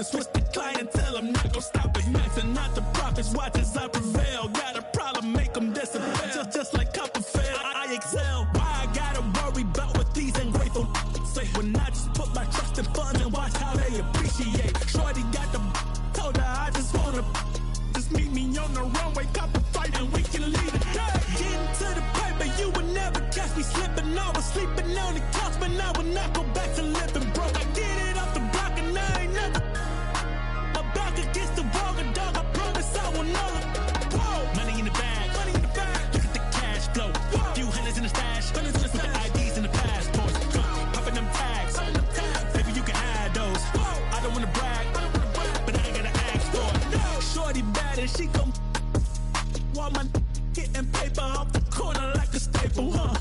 to switch the clientele. I'm not gonna stop it. Maxing out the profits, watch as I prevail. Got a problem, make them disappear. Just like Copperfield, I excel. Why I gotta worry about what these ungrateful say when I just put my trust in funds and watch how they appreciate. Shorty got the told her I just wanna just meet me on the runway, cop a fight and we can lead it. Getting to the paper, you would never catch me slipping. I was sleeping on the couch, but I would not go back to living broke. I get it off the block and I ain't never back against the wall, dog. I promise I will never. Whoa. Money in the bag, money in the bag. Look at the cash flow. Whoa. Few hundreds in the stash, hundreds in the stash. With the IDs and the passports, popping them tags. Baby, you can hide those. Whoa. I don't wanna brag, but I ain't gotta ask for it. No. Shorty bad and she gon' want my getting paper off the corner like a staple, huh?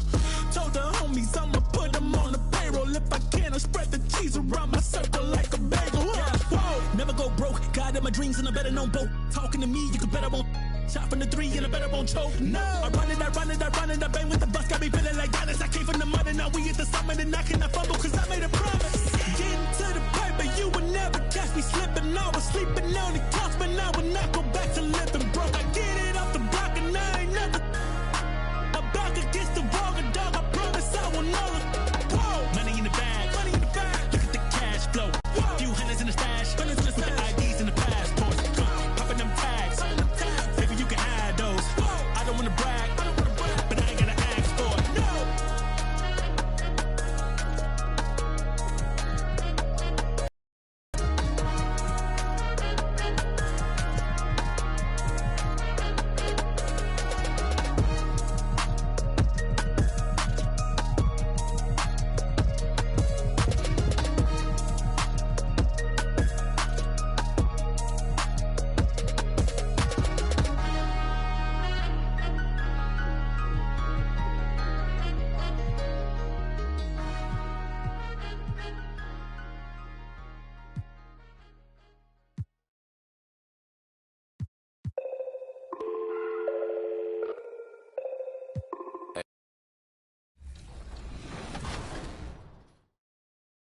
Told the homies I'ma put them on the payroll. If I can, I spread the cheese around my circle like a bagel, huh? Whoa. Never go broke, God in my dreams and I better know both. Talking to me, you can bet I won't. Shot from the 3 and I better won't choke. No, I run it, I bang with the bus. Got me feeling like Dallas. I came from the mud and now we at the summit and I cannot fumble cause I made a promise. Getting to the paper, you would never catch me slipping. I was sleeping on the couch, but I would not go back to living broke. I get it off the block and I ain't never back against the wall, dog. I promise I will never. Whoa. Money in the bag, money in the bag. Look at the cash flow. Whoa. Few hundreds in the stash, hundreds in the stash. With the IDs and the passports, popping them tags. Baby, you can hide those. Whoa. I don't wanna brag, but I ain't gotta ask for it. No.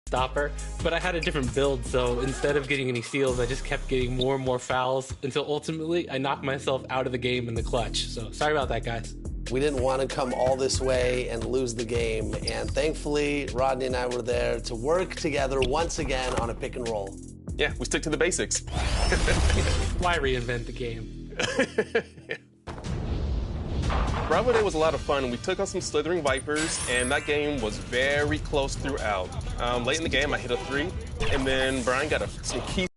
Stopper, but I had a different build, so instead of getting any steals, I just kept getting more and more fouls until ultimately I knocked myself out of the game in the clutch. So sorry about that, guys. We didn't want to come all this way and lose the game, and thankfully Rodney and I were there to work together once again on a pick and roll. Yeah, we stick to the basics. Why reinvent the game? Rival Day was a lot of fun. We took on some Slithering Vipers, and that game was very close throughout. Late in the game, I hit a 3, and then Brian got some key.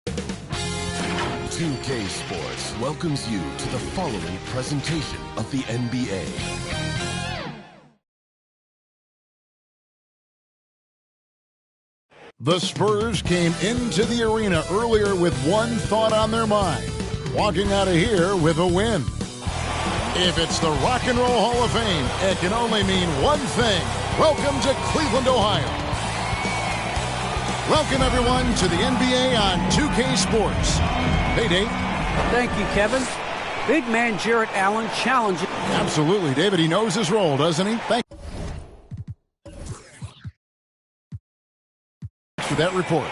2K Sports welcomes you to the following presentation of the NBA. The Spurs came into the arena earlier with one thought on their mind: walking out of here with a win. If it's the Rock and Roll Hall of Fame, it can only mean one thing. Welcome to Cleveland, Ohio. Welcome, everyone, to the NBA on 2K Sports. Hey, Dave. Thank you, Kevin. Big man Jarrett Allen challenging. Absolutely, David. He knows his role, doesn't he? Thank you for that report.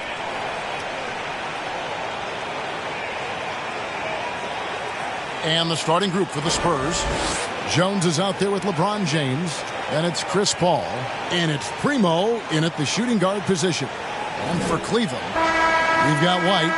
And the starting group for the Spurs. Jones is out there with LeBron James. And it's Chris Paul. And it's Primo in at the shooting guard position. And for Cleveland, we've got White.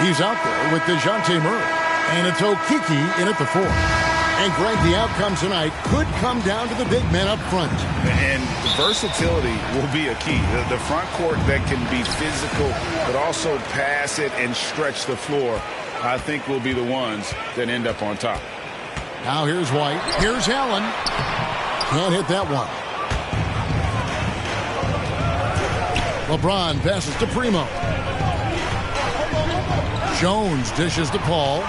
He's out there with DeJounte Murray. And it's Okeke in at the 4. And Greg, the outcome tonight could come down to the big men up front. And versatility will be a key. The front court that can be physical, but also pass it and stretch the floor, I think will be the ones that end up on top. Now here's White. Here's Allen. Can't hit that one. LeBron passes to Primo. Jones dishes to Paul.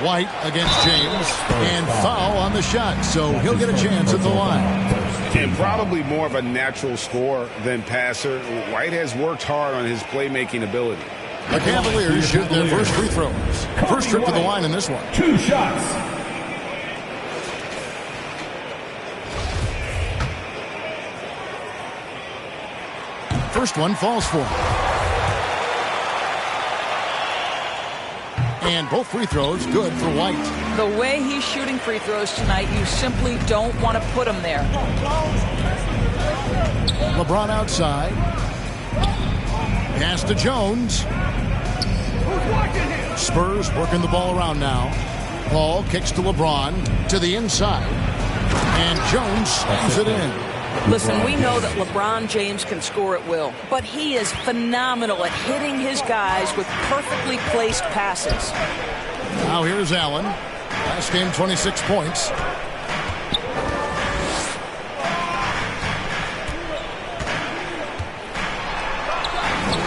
White against James. And foul on the shot, so he'll get a chance at the line. And probably more of a natural scorer than passer. White has worked hard on his playmaking ability. The Cavaliers shoot their first free throws. First trip to the line in this one. 2 shots. first one falls for him. And both free throws good for White. The way he's shooting free throws tonight, you simply don't want to put him there. LeBron outside. Pass to Jones. Spurs working the ball around now. Ball kicks to LeBron to the inside. And Jones slams it in. Listen, we know that LeBron James can score at will, but he is phenomenal at hitting his guys with perfectly placed passes. Now here's Allen. Last game, 26 points.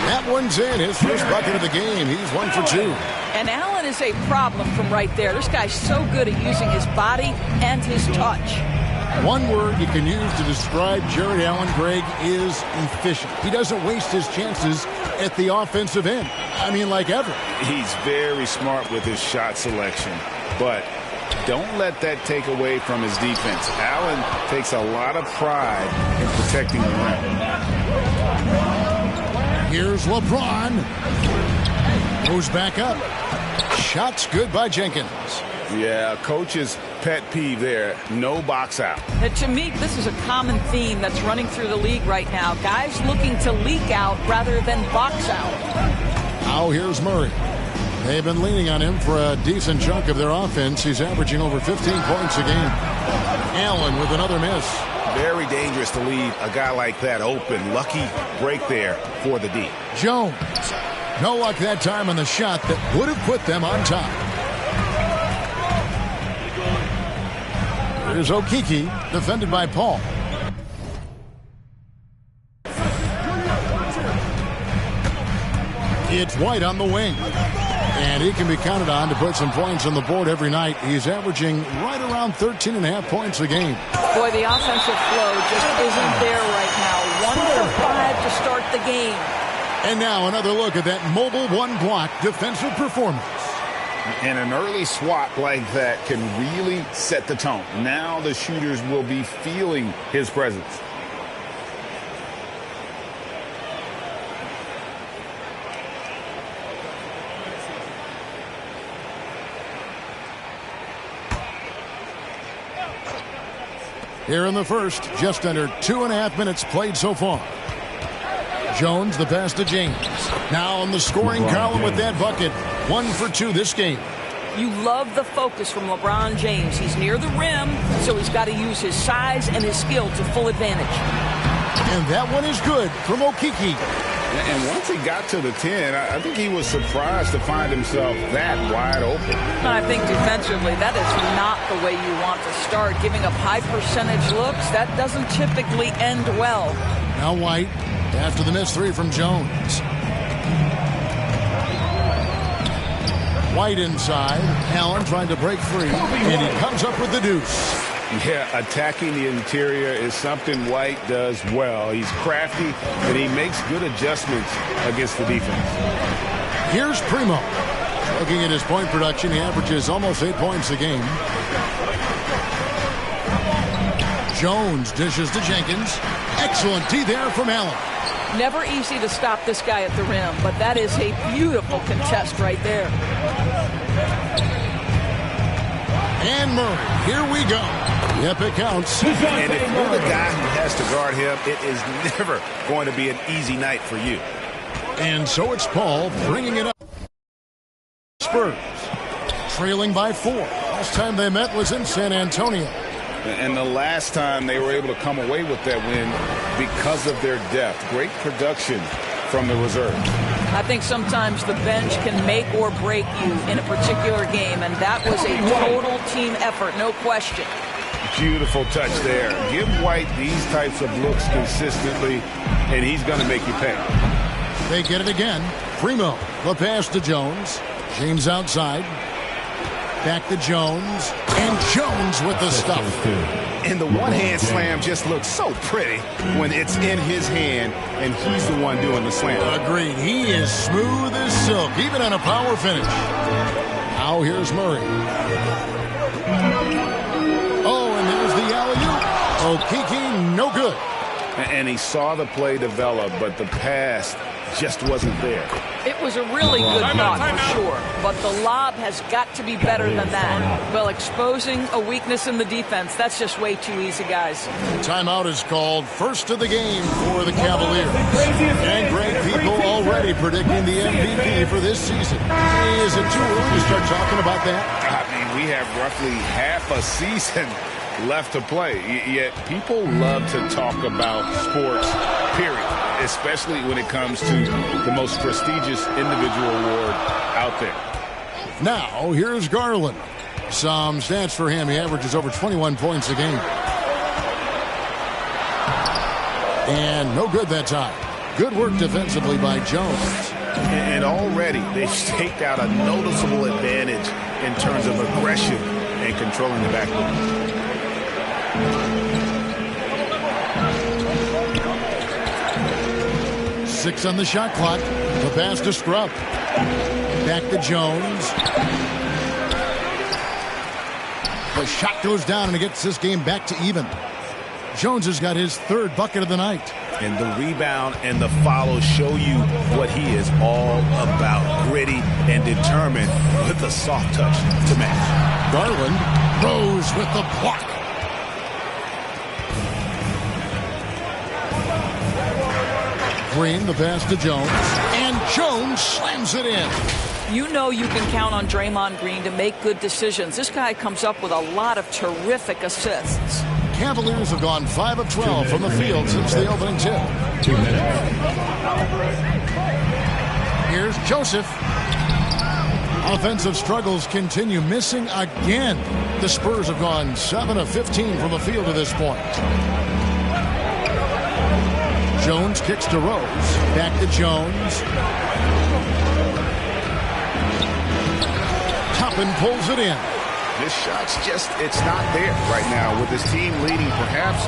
That one's in. His first bucket of the game. He's 1 for 2. And Allen is a problem from right there. This guy's so good at using his body and his touch. One word you can use to describe Jared Allen, Greg, is efficient. He doesn't waste his chances at the offensive end. I mean, like ever. He's very smart with his shot selection, but don't let that take away from his defense. Allen takes a lot of pride in protecting the rim. Here's LeBron. Goes back up. Shots good by Jenkins. Yeah, coach's pet peeve there. No box out. And to me, this is a common theme that's running through the league right now. Guys looking to leak out rather than box out. Now here's Murray. They've been leaning on him for a decent chunk of their offense. He's averaging over 15 points a game. Allen with another miss. Very dangerous to leave a guy like that open. Lucky break there for the D. Jones. No luck that time on the shot that would have put them on top. Here's Okeke, defended by Paul. It's White on the wing. And he can be counted on to put some points on the board every night. He's averaging right around 13.5 points a game. Boy, the offensive flow just isn't there right now. 1 for 5 to start the game. And now another look at that mobile one-block defensive performance. And an early swat like that can really set the tone. Now the shooters will be feeling his presence. Here in the first, just under 2.5 minutes played so far. Jones, the pass to James. Now on the scoring column with that bucket. 1 for 2 this game. You love the focus from LeBron James. He's near the rim, so he's got to use his size and his skill to full advantage. And that one is good from Okeke. And once he got to the 10, I think he was surprised to find himself that wide open. I think defensively, that is not the way you want to start. Giving up high percentage looks, that doesn't typically end well. Now White, after the missed 3 from Jones. White inside. Allen trying to break free, and he comes up with the deuce. Yeah, attacking the interior is something White does well. He's crafty, and he makes good adjustments against the defense. Here's Primo. Looking at his point production, he averages almost 8 points a game. Jones dishes to Jenkins. Excellent D there from Allen. Never easy to stop this guy at the rim, but that is a beautiful contest right there. And Murray, here we go. Yep, it counts. And if you're the guy who has to guard him, it is never going to be an easy night for you. And so it's Paul bringing it up. Spurs trailing by 4. Last time they met was in San Antonio. And the last time they were able to come away with that win because of their depth. Great production from the reserve. I think sometimes the bench can make or break you in a particular game, and that was a total team effort, no question. Beautiful touch there. Give White these types of looks consistently, and he's going to make you pay. They get it again. Primo, the pass to Jones. James outside. Back to Jones. And Jones with the stuff. And the one-hand slam just looks so pretty when it's in his hand, and he's the one doing the slam. Agreed. He is smooth as silk, even on a power finish. Now here's Murray. Oh, and there's the alley-oop. Okeke, no good. and he saw the play develop, but the pass just wasn't there. It was a really good thought for sure, but the lob has got to be better than that. Well, exposing a weakness in the defense, that's just way too easy, guys. Timeout is called, first of the game for the Cavaliers. And great people already predicting the MVP for this season. Is it too early to start talking about that? I mean, we have roughly half a season left to play, yet people love to talk about sports, period, especially when it comes to the most prestigious individual award out there. Now, here's Garland. Some stats for him. He averages over 21 points a game. And no good that time. Good work defensively by Jones. And already they've staked out a noticeable advantage in terms of aggression and controlling the backcourt. 6 on the shot clock. The pass to Scrub. Back to Jones. The shot goes down and it gets this game back to even. Jones has got his 3rd bucket of the night. And the rebound and the follow show you what he is all about. Gritty and determined with a soft touch to match. Garland rose with the block. Green, the pass to Jones. And Jones slams it in. You know you can count on Draymond Green to make good decisions. This guy comes up with a lot of terrific assists. Cavaliers have gone 5 of 12 from the field since the opening tip. 2 minutes. Here's Joseph. Offensive struggles continue, missing again. The Spurs have gone 7 of 15 from the field to this point. Jones kicks to Rose. Back to Jones. Toppin pulls it in. This shot's just, it's not there right now with his team leading. Perhaps,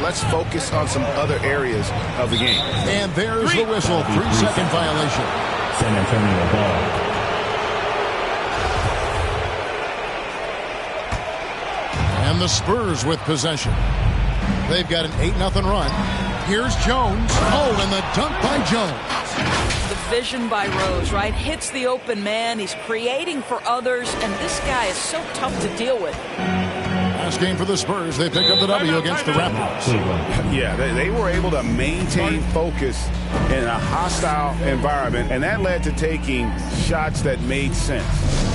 let's focus on some other areas of the game. And there's the whistle. 3-second violation. San Antonio ball. And the Spurs with possession. They've got an 8-0 run. Here's Jones. Oh, and the dunk by Jones. The vision by Rose, right? Hits the open man. He's creating for others, and this guy is so tough to deal with. Last game for the Spurs. They pick up the W against the Raptors. Yeah, they were able to maintain focus in a hostile environment, and that led to taking shots that made sense.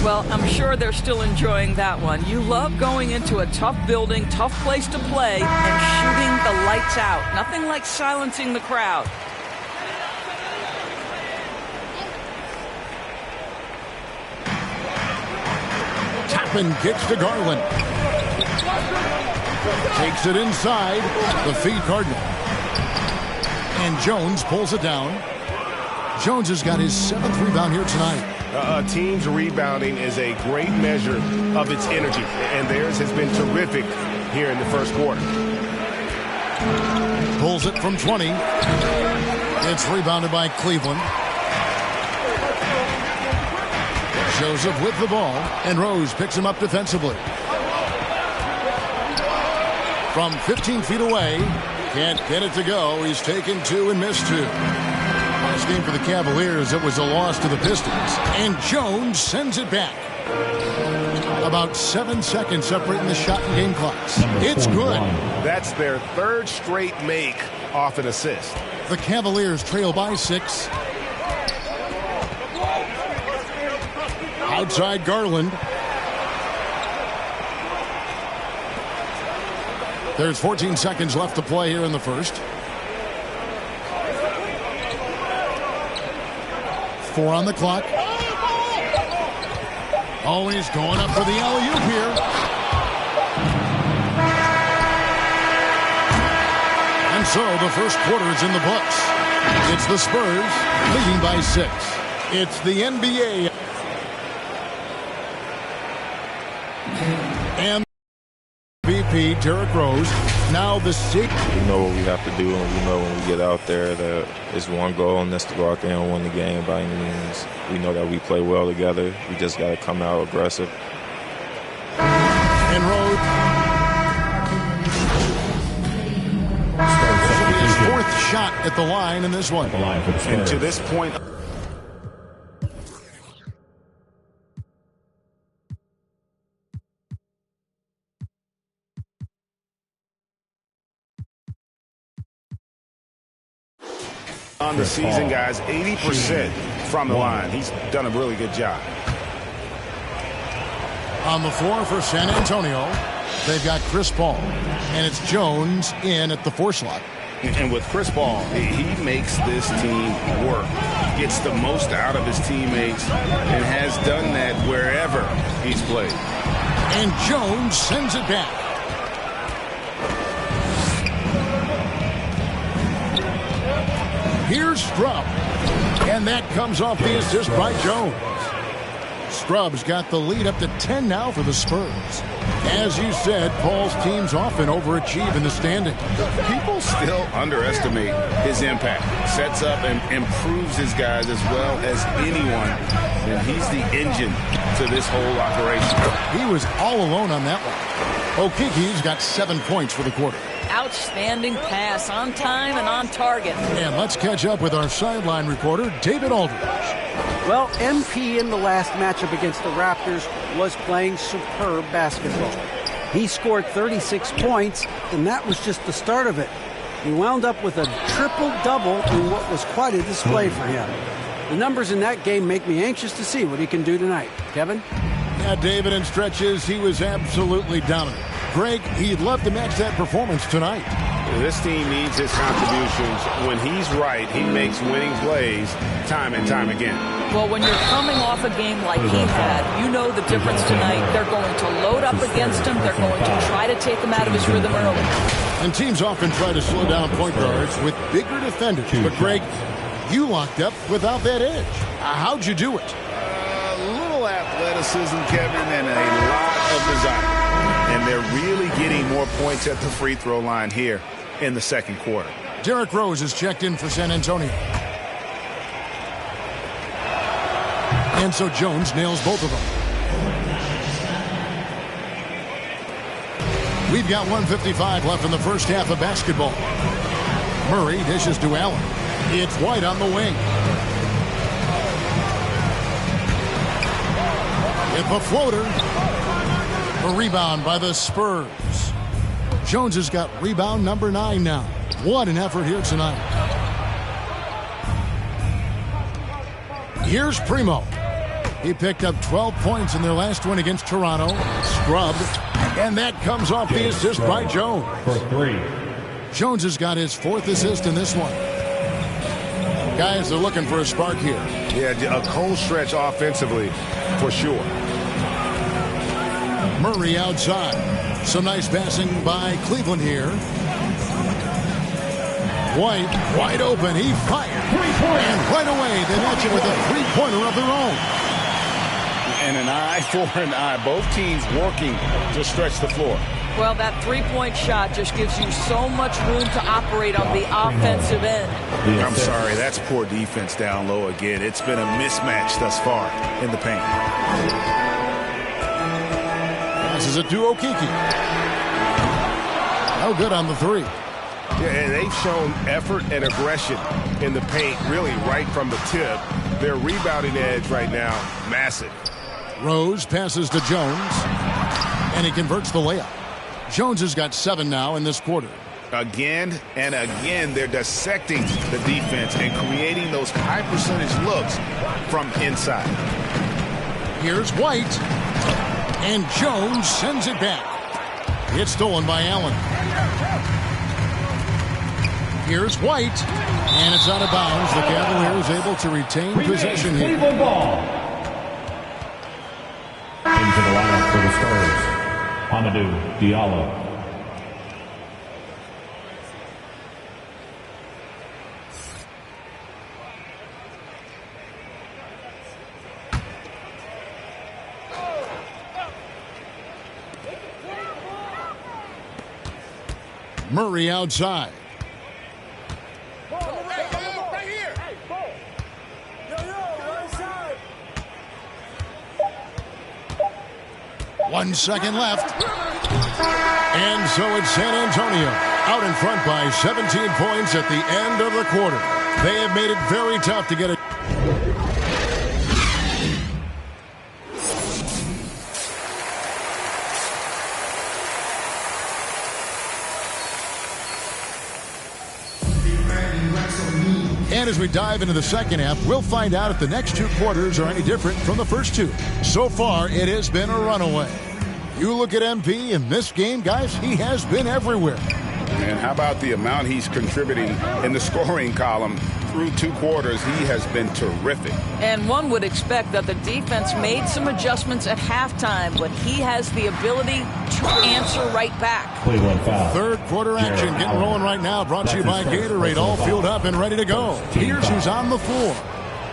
Well, I'm sure they're still enjoying that one. You love going into a tough building, tough place to play, and shooting the lights out. Nothing like silencing the crowd. Toppin kicks to Garland. Takes it inside. The feed Cardinal. And Jones pulls it down. Jones has got his 7th rebound here tonight. A team's rebounding is a great measure of its energy, and theirs has been terrific here in the first quarter. Pulls it from 20. It's rebounded by Cleveland. Joseph with the ball, and Rose picks him up defensively. From 15 feet away, can't get it to go. He's taken 2 and missed 2. Last game for the Cavaliers, it was a loss to the Pistons, and Jones sends it back. About 7 seconds separating the shot and game clocks. It's good. That's their 3rd straight make off an assist. The Cavaliers trail by 6. Outside Garland. There's 14 seconds left to play here in the first. 4 on the clock. Oh, he's going up for the alley-oop here. And so the first quarter is in the books. It's the Spurs leading by 6. It's the NBA. And VP Derrick Rose, now the 6th. We know what we have to do, and we know when we get out there that it's one goal, and that's to go out there and win the game by any means. We know that we play well together. We just got to come out aggressive. And Rose. at the line in this one. The line for the Spurs. And to this point, on the season, guys, 80% from the line. He's done a really good job. On the floor for San Antonio, they've got Chris Paul, and it's Jones in at the 4 slot. And with Chris Paul, he makes this team work. Gets the most out of his teammates and has done that wherever he's played. And Jones sends it back. Here's Scrub, and that comes off the assist by Jones. Scrub's got the lead up to 10 now for the Spurs. As you said, Paul's teams often overachieve in the standings. People still underestimate his impact. Sets up and improves his guys as well as anyone. And he's the engine to this whole operation. He was all alone on that one. Okiki's got 7 points for the quarter. Outstanding pass, on time and on target. And let's catch up with our sideline reporter, David Aldridge. Well, MP in the last matchup against the Raptors was playing superb basketball. He scored 36 points, and that was just the start of it. He wound up with a triple-double in what was quite a display for him. The numbers in that game make me anxious to see what he can do tonight. Kevin? Yeah, David, in stretches, he was absolutely dominant. Greg, he'd love to match that performance tonight. This team needs his contributions. When he's right, he makes winning plays time and time again. Well, when you're coming off a game like he had, you know the difference tonight. They're going to load up against him. They're going to try to take him out of his rhythm early. And teams often try to slow down point guards with bigger defenders. But, Greg, you locked up without that edge. How'd you do it? A little athleticism, Kevin, and a lot of desire. And they're really getting more points at the free throw line here in the second quarter. Derrick Rose is checked in for San Antonio. And so Jones nails both of them. We've got 1:55 left in the first half of basketball. Murray dishes to Allen. It's White on the wing. With a floater. A rebound by the Spurs. Jones has got rebound number 9 now. What an effort here tonight. Here's Primo. He picked up 12 points in their last win against Toronto. Scrubbed. And that comes off the assist by Jones. For 3. Jones has got his 4th assist in this one. Guys, they're looking for a spark here. Yeah, a cold stretch offensively for sure. Murray outside. Some nice passing by Cleveland here. White, wide open. He fired. And right away, they match it with a three-pointer of their own. And an eye for an eye. Both teams working to stretch the floor. Well, that three-point shot just gives you so much room to operate on the offensive end. I'm sorry, that's poor defense down low again. It's been a mismatch thus far in the paint. This is a duo Kiki. No good on the 3. Yeah, and they've shown effort and aggression in the paint, really right from the tip. Their rebounding edge right now, massive. Rose passes to Jones, and he converts the layup. Jones has got 7 now in this quarter. Again and again, they're dissecting the defense and creating those high-percentage looks from inside. Here's White. And Jones sends it back. It's stolen by Allen. Here's White. And it's out of bounds. The Cavaliers able to retain possession here. Cleveland ball. Into the lineup for the Spurs. Amadou Diallo. Murray outside. Right here. 1 second left. And so it's San Antonio. Out in front by 17 points at the end of the quarter. They have made it very tough to get it. And as we dive into the second half, we'll find out if the next two quarters are any different from the first two. So far, it has been a runaway. You look at MP in this game, guys, he has been everywhere. And how about the amount he's contributing in the scoring column? Through two quarters, he has been terrific. And one would expect that the defense made some adjustments at halftime, but he has the ability to answer right back. Cleveland foul. Third quarter action getting rolling right now. Brought to you by Gatorade. All fueled up and ready to go. Here's who's on the floor.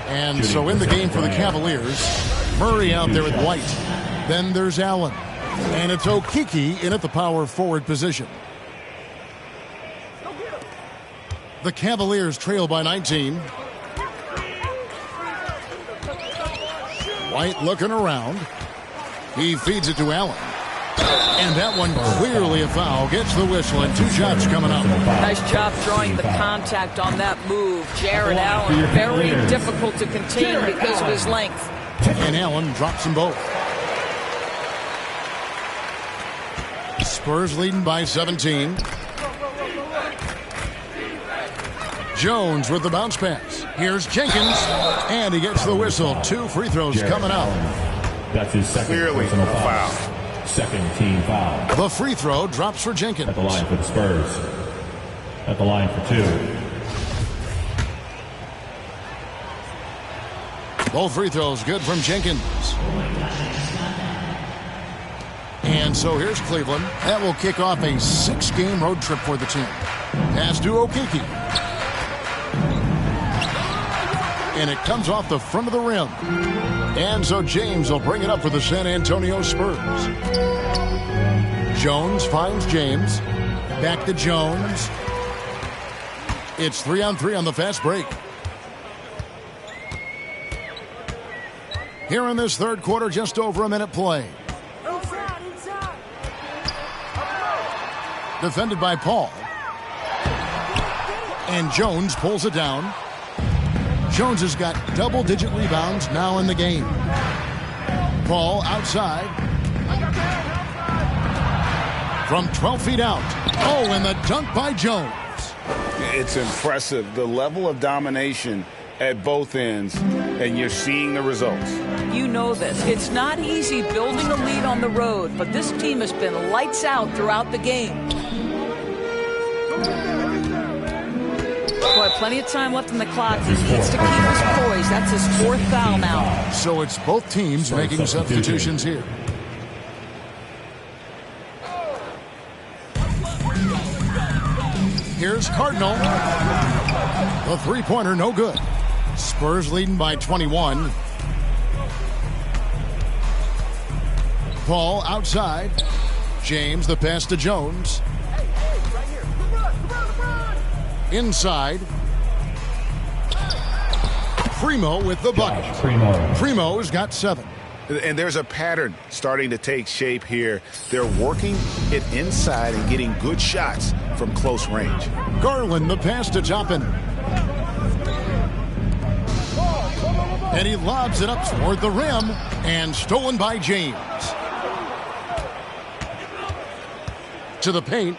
And so in the game for the Cavaliers, Murray out there with White. Then there's Allen. And it's Okeke in at the power forward position. The Cavaliers trail by 19. White looking around. He feeds it to Allen. And that one clearly a foul. Gets the whistle and two shots coming up. Nice job drawing the contact on that move. Jared Allen, very difficult to contain because of his length. And Allen drops them both. Spurs leading by 17. Jones with the bounce pass. Here's Jenkins, and he gets the whistle. Two free throws coming out. That's his second personal foul. Second team foul. The free throw drops for Jenkins. At the line for the Spurs. At the line for two. Both free throws good from Jenkins. And so here's Cleveland. That will kick off a 6-game road trip for the team. Pass to Okeke. And it comes off the front of the rim. And so James will bring it up for the San Antonio Spurs. Jones finds James. Back to Jones. It's 3-on-3 on the fast break. Here in this third quarter, just over a minute play. Defended by Paul. And Jones pulls it down. Jones has got double-digit rebounds now in the game. Paul outside. From 12 feet out. Oh, and the dunk by Jones. It's impressive, the level of domination at both ends, and you're seeing the results. You know this. It's not easy building a lead on the road, but this team has been lights out throughout the game. Boy, plenty of time left in the clock. He needs to keep his poise. That's his fourth foul now. So it's both teams making substitutions here. Here's Cardinal. The three-pointer, no good. Spurs leading by 21. Paul outside. James, the pass to Jones. Inside. Primo with the bucket. Primo's got 7. And there's a pattern starting to take shape here. They're working it inside and getting good shots from close range. Garland, the pass to Toppin. And he lobs it up toward the rim and stolen by James. To the paint.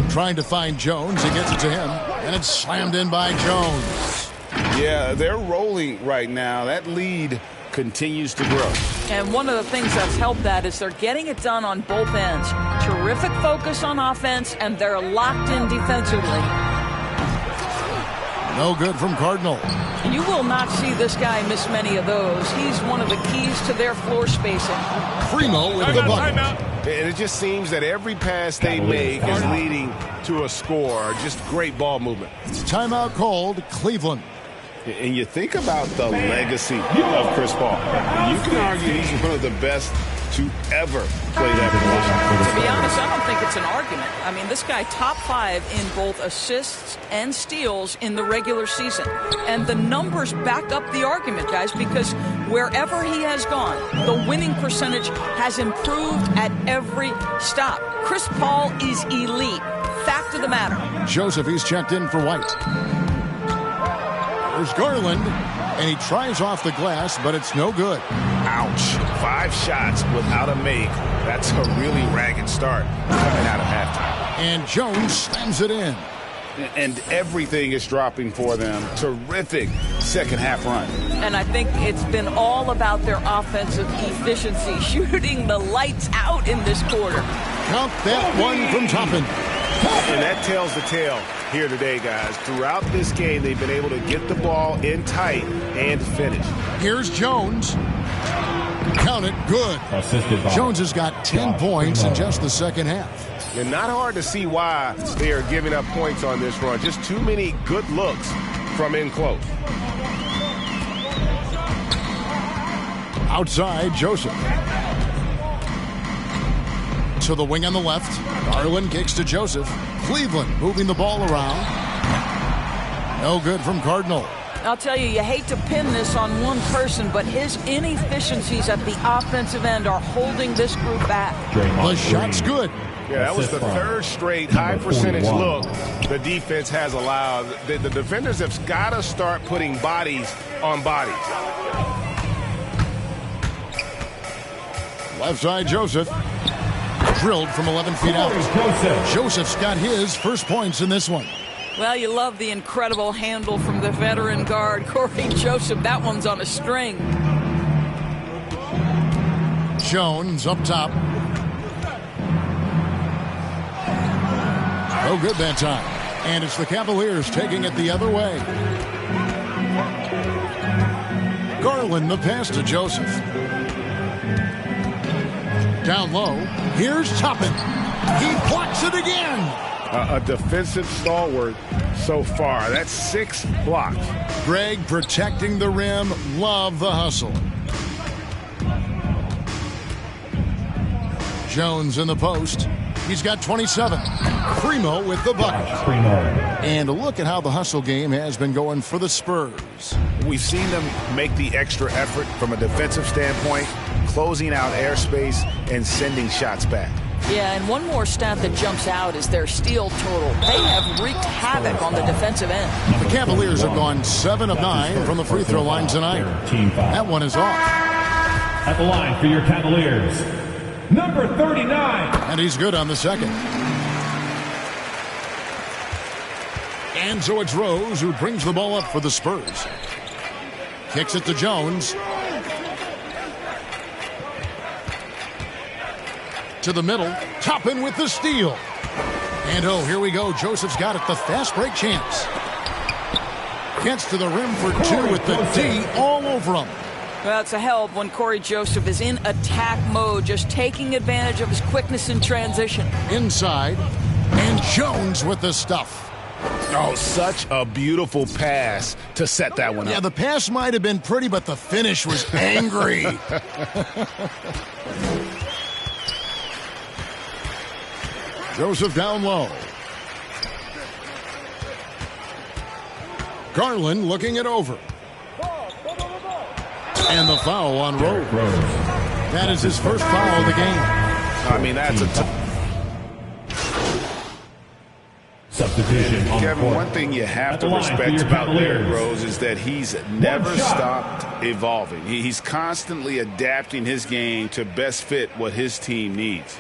Trying to find Jones. He gets it to him. And it's slammed in by Jones. Yeah, they're rolling right now. That lead continues to grow. And one of the things that's helped that is they're getting it done on both ends. Terrific focus on offense, and they're locked in defensively. No good from Cardinal. And you will not see this guy miss many of those. He's one of the keys to their floor spacing. Primo with the bucket. And it just seems that every pass they make is leading to a score. Just great ball movement. Timeout called, Cleveland. And you think about the legacy of Chris Paul. You can argue he's one of the best to ever play that position. To be honest, I don't think it's an argument. I mean, this guy top 5 in both assists and steals in the regular season. And the numbers back up the argument, guys, because wherever he has gone, the winning percentage has improved at every stop. Chris Paul is elite. fact of the matter. Joseph, he's checked in for White. There's Garland, and he tries off the glass, but it's no good. Ouch. 5 shots without a make. That's a really ragged start coming out of halftime. And Jones slams it in. And everything is dropping for them. Terrific second half run. And I think it's been all about their offensive efficiency, shooting the lights out in this quarter. Count that one from Toppin. And that tells the tale here today, guys. Throughout this game, they've been able to get the ball in tight and finish. Here's Jones. Count it, good. Jones has got 10 points in just the second half. And not hard to see why they are giving up points on this run. Just too many good looks from in close. Outside, Joseph. To the wing on the left. Garland kicks to Joseph. Cleveland moving the ball around. No good from Cardinal. I'll tell you, you hate to pin this on one person, but his inefficiencies at the offensive end are holding this group back. The shot's good. Yeah, that was the third straight high percentage look the defense has allowed. The defenders have got to start putting bodies on bodies. Left side, Joseph. Drilled from 11 feet out. Joseph's got his first points in this one. Well, you love the incredible handle from the veteran guard, Corey Joseph. That one's on a string. Jones up top. No good that time. And it's the Cavaliers taking it the other way. Garland the pass to Joseph. Down low. Here's Toppin. He blocks it again. A defensive stalwart so far. That's 6 blocks. Greg protecting the rim. Love the hustle. Jones in the post. He's got 27. Primo with the bucket. And look at how the hustle game has been going for the Spurs. We've seen them make the extra effort from a defensive standpoint, closing out airspace and sending shots back. Yeah, and one more stat that jumps out is their steal total. They have wreaked havoc on the defensive end. The Cavaliers have gone 7 of 9 from the free throw line tonight. That one is off. At the line for your Cavaliers, number 39. And he's good on the second. And so it's Rose who brings the ball up for the Spurs. Kicks it to Jones. To the middle. Toppin with the steal. And oh, here we go. Joseph's got it. The fast break chance. Gets to the rim for 2 with the D all over him. Well, it's a help when Corey Joseph is in attack mode, just taking advantage of his quickness in transition. Inside. And Jones with the stuff. Oh, such a beautiful pass to set that one up. Yeah, the pass might have been pretty, but the finish was angry. Joseph down low. Garland looking it over. And the foul on Rose. That is his first foul of the game. I mean, that's a substitution. Kevin, one thing you have to respect about Derrick Rose is that he's never stopped evolving. He's constantly adapting his game to best fit what his team needs.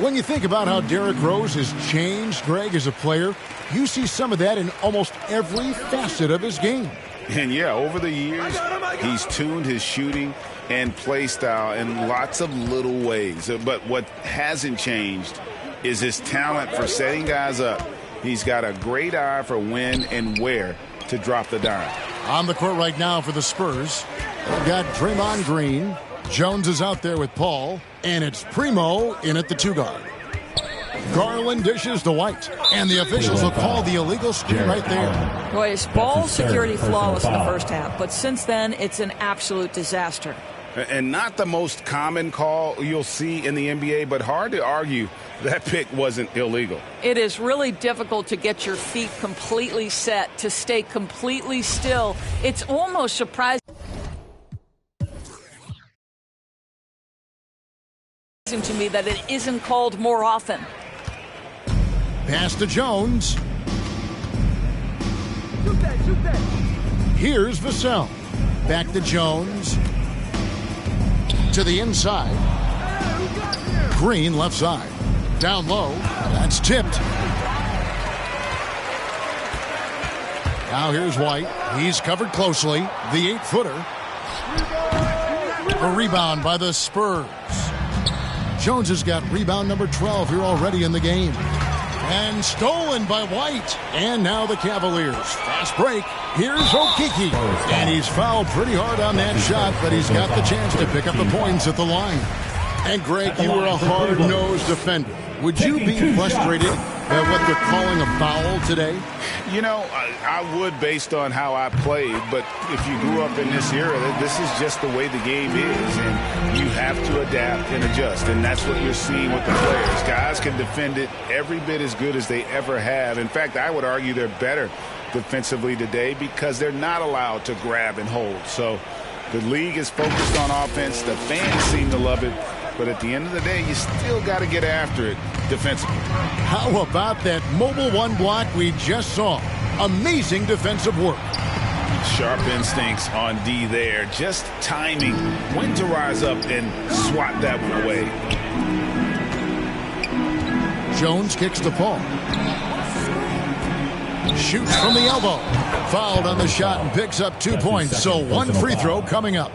When you think about how Derrick Rose has changed, Greg, as a player, you see some of that in almost every facet of his game. And yeah, over the years, he's tuned his shooting and play style in lots of little ways. But what hasn't changed is his talent for setting guys up. He's got a great eye for when and where to drop the dime. On the court right now for the Spurs, they've got Draymond Green. Jones is out there with Paul, and it's Primo in at the 2 guard. Garland dishes to White, and the officials will call the illegal screen right there. Boy, his ball security flawless in the first half, but since then, it's an absolute disaster. And not the most common call you'll see in the NBA, but hard to argue that pick wasn't illegal. It is really difficult to get your feet completely set, to stay completely still. It's almost surprising. To me that it isn't called more often. Pass to Jones. Here's Vassell. Back to Jones. To the inside. Green left side. Down low. That's tipped. Now here's White. He's covered closely. The 8-footer. A rebound by the Spurs. Jones has got rebound number 12 here already in the game. And stolen by White. And now the Cavaliers. Fast break. Here's Okeke. And he's fouled pretty hard on that shot, but he's got the chance to pick up the points at the line. And Greg, you were a hard-nosed defender. Would you be frustrated at what they're calling a foul today? You know, I would based on how I played, but if you grew up in this era, this is just the way the game is, and you have to adapt and adjust, and that's what you're seeing with the players. Guys can defend it every bit as good as they ever have. In fact, I would argue they're better defensively today because they're not allowed to grab and hold. So the league is focused on offense. The fans seem to love it. But at the end of the day, you still got to get after it defensively. How about that mobile one block we just saw? Amazing defensive work. Sharp instincts on D there. Just timing when to rise up and swat that one away. Jones kicks to Paul. Shoots from the elbow. Fouled on the shot and picks up 2 points. So one free throw coming up.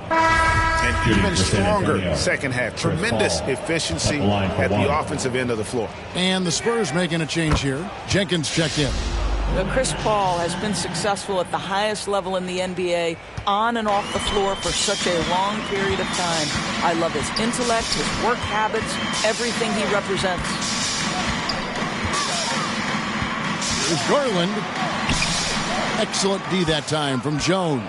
And even stronger second half. Tremendous efficiency at the offensive end of the floor. And the Spurs making a change here. Jenkins checked in. Chris Paul has been successful at the highest level in the NBA, on and off the floor for such a long period of time. I love his intellect, his work habits, everything he represents. Here's Garland. Excellent D that time from Jones.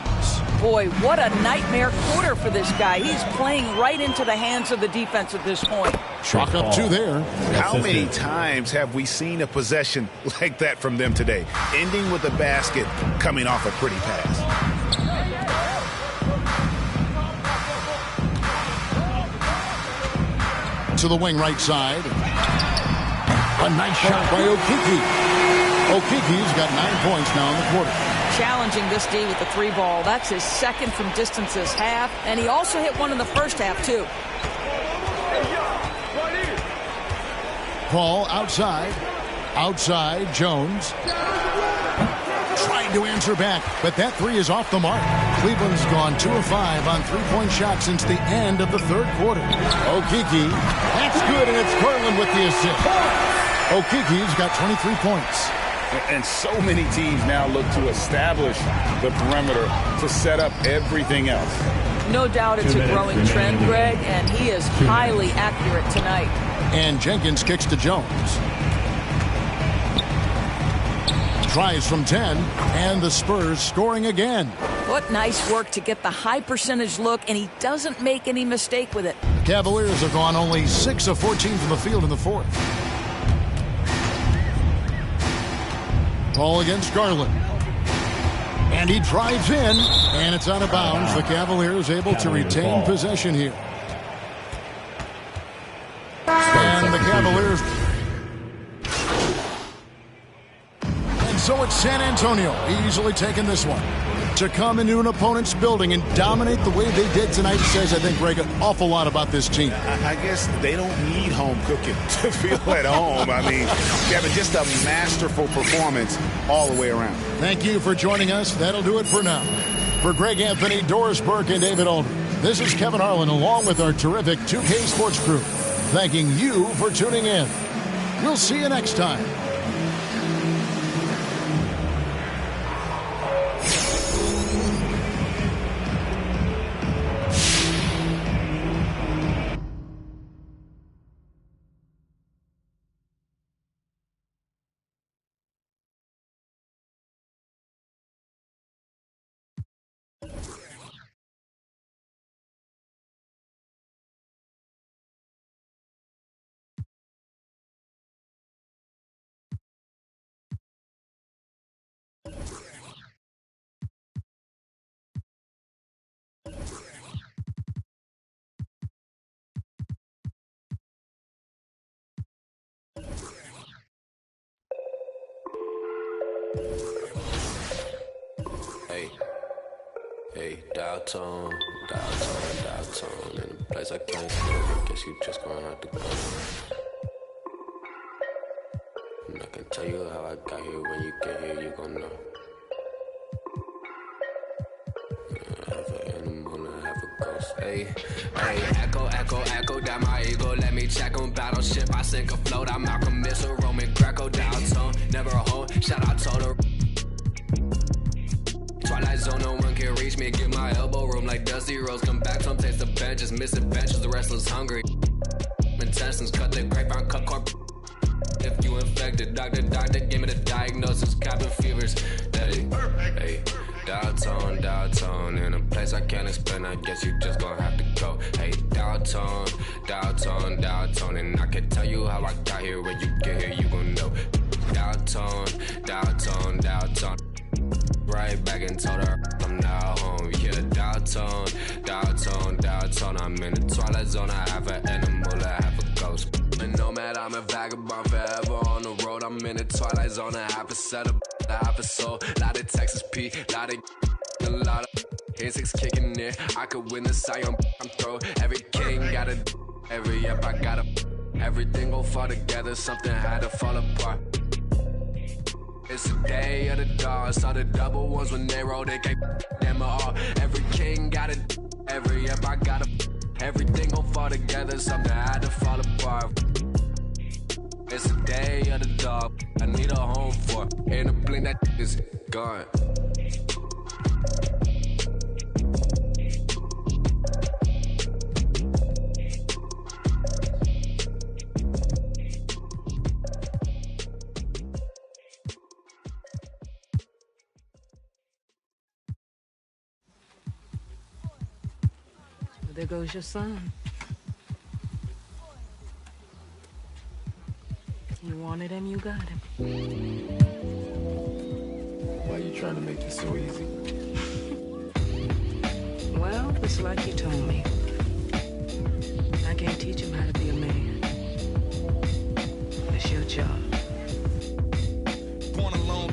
Boy, what a nightmare quarter for this guy. He's playing right into the hands of the defense at this point. Chalk up 2 there. How many times have we seen a possession like that from them today? Ending with a basket, coming off a pretty pass. To the wing right side. A nice shot by Okeke. Okeke's got 9 points now in the quarter. Challenging this D with the 3-ball. That's his second from distance this half, and he also hit one in the first half, too. Paul outside. Outside, Jones. Trying to answer back, but that 3 is off the mark. Cleveland's gone 2 of 5 on 3-point shots since the end of the third quarter. Okeke. That's good, and it's Garland with the assist. Okeke's got 23 points. And so many teams now look to establish the perimeter to set up everything else. No doubt it's a growing trend, Greg, and he is highly accurate tonight. And Jenkins kicks to Jones. Tries from 10, and the Spurs scoring again. What nice work to get the high percentage look, and he doesn't make any mistake with it. The Cavaliers have gone only 6 of 14 from the field in the fourth. Ball against Garland. And he drives in, and it's out of bounds. The Cavaliers able to retain possession here. And the Cavaliers. And so it's San Antonio easily taking this one. To come into an opponent's building and dominate the way they did tonight says, I think, Greg, an awful lot about this team. I guess they don't need home cooking to feel at home. I mean, Kevin, just a masterful performance all the way around. Thank you for joining us. That'll do it for now. For Greg Anthony, Doris Burke, and David Aldridge, this is Kevin Harlan along with our terrific 2K Sports crew, thanking you for tuning in. We'll see you next time. Hey, dial tone, in a place I can't stand. Guess you just gonna have to go. And I can tell you how I got here. When you get here, you gon' know. Hey, echo, down my ego, let me check on battleship. I sink afloat, I'm Malcolm Missile, Roman Greco, down tone, never a home, shout out Toto. Twilight zone, no one can reach me, give my elbow room like Dusty Rose, come back, some taste the benches, missing benches, the wrestlers hungry. Intestines, cut the grapevine, cut corp. If you infected, doctor, give me the diagnosis, cabin fevers, hey. Dial tone, in a place I can't explain, I guess you just gonna have to go. Hey, dial tone, and I can tell you how I got here. When you get here, you gon' know. Dial tone, right back and told her I'm now home. Yeah, dial tone, I'm in the twilight zone, I have an animal, I have a ghost. And nomad, I'm a vagabond forever on the road. I'm in the twilight zone, I have a setup, I have a soul. Lot of Texas P, lot of insects kicking in. I could win the Zion, I'm throw. Every king got a, every up I got a. Everything gon' fall together, something had to fall apart. It's the day of the dog, saw the double ones when they roll, they can't them all. Every king got a, every up I got a. Everything gon' fall together, something had to fall apart. It's the day of the dog, I need a home for. In a blink that is gone. There goes your son. You wanted him, you got him. Why are you trying to make this so easy? Well, it's like you told me. I can't teach him how to be a man. It's your job. Born alone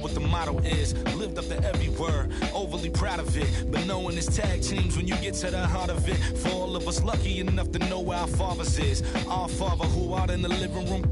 what the motto is. Lived up to every word, overly proud of it. But knowing it's tag teams when you get to the heart of it. For all of us lucky enough to know where our fathers is. Our father who out in the living room.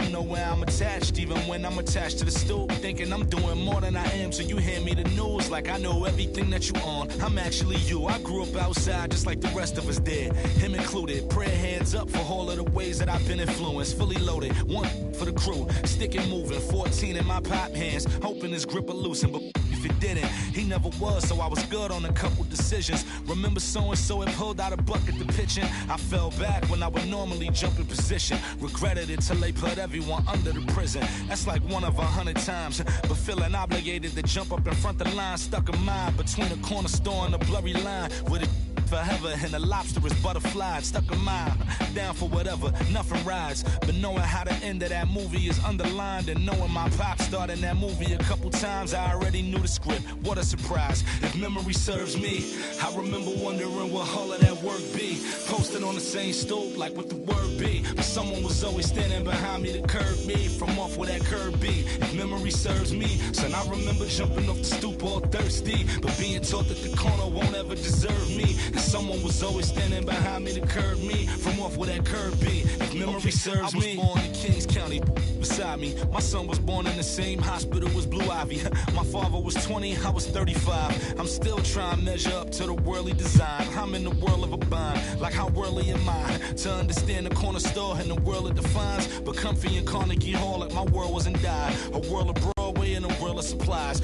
Know where I'm attached, even when I'm attached to the stool. Thinking I'm doing more than I am, so you hand me the news like I know everything that you on. I'm actually you. I grew up outside just like the rest of us did, him included. Prayer hands up for all of the ways that I've been influenced. Fully loaded, one for the crew, sticking moving. 14 in my pop hands, hoping his grip will loosen, but if it didn't, he never was, so I was good on a couple decisions. Remember so-and-so had pulled out a bucket to pitching. I fell back when I would normally jump in position. Regretted it till they put everyone under the prison. That's like 1 of 100 times. But feeling obligated to jump up in front of the line. Stuck a mind between a corner store and a blurry line. With it forever and a lobster is butterfly. Stuck a mile, down for whatever, nothing rides. But knowing how the end of that movie is underlined, and knowing my pop starred in that movie a couple times, I already knew the script. What a surprise. If memory serves me, I remember wondering what all of that work be. Posted on the same stool like what the word be. But someone was always standing behind me to curb me from off where that curb be. If memory serves me, son, I remember jumping off the stoop all thirsty, but being taught that the corner won't ever deserve me. And someone was always standing behind me to curb me from off where that curb be. If memory serves me, I was born in Kings County. Beside me, my son was born in the same hospital as Blue Ivy. My father was 20, I was 35. I'm still trying to measure up to the worldly design. I'm in the world of a bind, like how worldly am I? To understand the corner store and the world it defines. But comfy in Carnegie Hall like my world wasn't died. A world of Broadway and a world of supplies.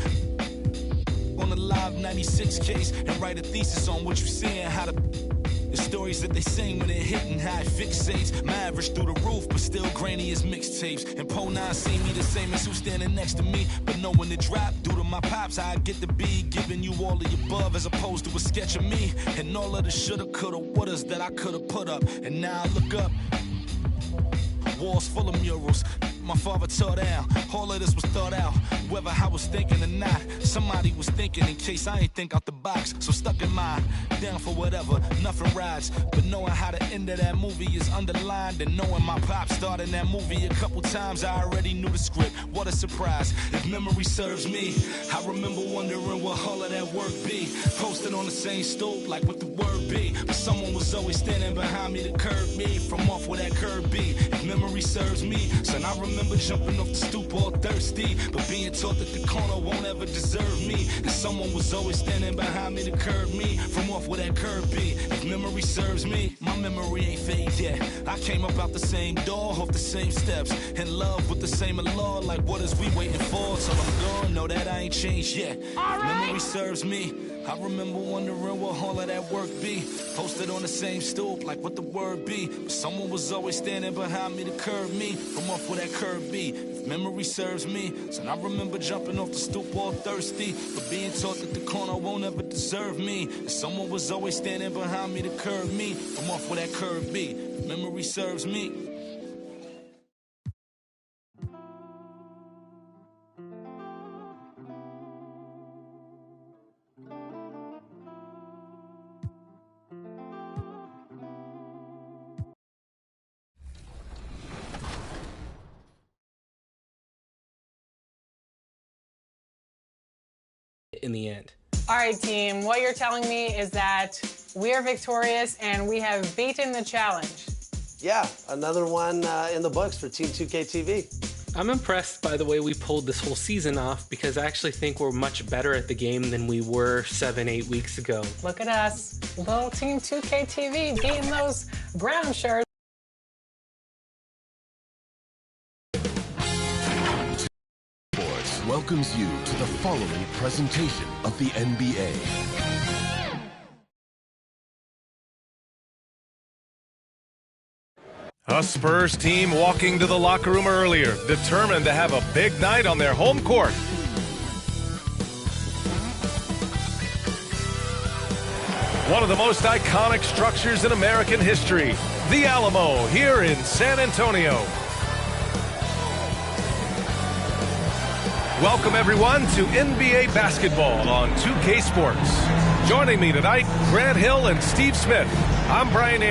On the Live 96 case and write a thesis on what you see and how the stories that they sing when it hit and how it fixates. My average through the roof, but still grainy as mixtapes. And Po 9 see me the same as who's standing next to me. But knowing it drop due to my pops, how I get to be giving you all of the above as opposed to a sketch of me. And all of the shoulda, coulda, wouldas that I coulda put up. And now I look up, walls full of murals. my father taught out. All of this was thought out, whether I was thinking or not. Somebody was thinking in case I ain't think out the box. So stuck in mind, down for whatever, nothing rides. But knowing how the end of that movie is underlined, and knowing my pop starred in that movie a couple times, I already knew the script. What a surprise. If memory serves me, I remember wondering what all of that work be. Posted on the same stoop, like what the word be. But someone was always standing behind me to curb me from off where that curb be. If memory serves me, son, I remember jumping off the stoop all thirsty, but being taught that the corner won't ever deserve me. And someone was always standing behind me to curb me from off where that curb be. If memory serves me, my memory ain't fade yet. I came up out the same door, off the same steps, in love with the same law. Like what is we waiting for? Till I'm gone, know that I ain't changed yet. If memory serves me, I remember wondering what all of that work be. Posted on the same stoop, like what the word be. But someone was always standing behind me to curb me from off where that curb be. If memory serves me, son, I remember jumping off the stoop all thirsty, but being taught that the corner won't ever deserve me. And someone was always standing behind me to curb me from off where that curb be. If memory serves me. In the end. All right, team, what you're telling me is that we are victorious and we have beaten the challenge. Yeah, another one in the books for Team 2K TV. I'm impressed by the way we pulled this whole season off, because I actually think we're much better at the game than we were 7-8 weeks ago. Look at us, little Team 2K TV beating those brown shirts. Welcomes you to the following presentation of the NBA. A Spurs team walking to the locker room earlier, determined to have a big night on their home court. One of the most iconic structures in American history, the Alamo, here in San Antonio. Welcome, everyone, to NBA basketball on 2K Sports. Joining me tonight, Grant Hill and Steve Smith. I'm Brian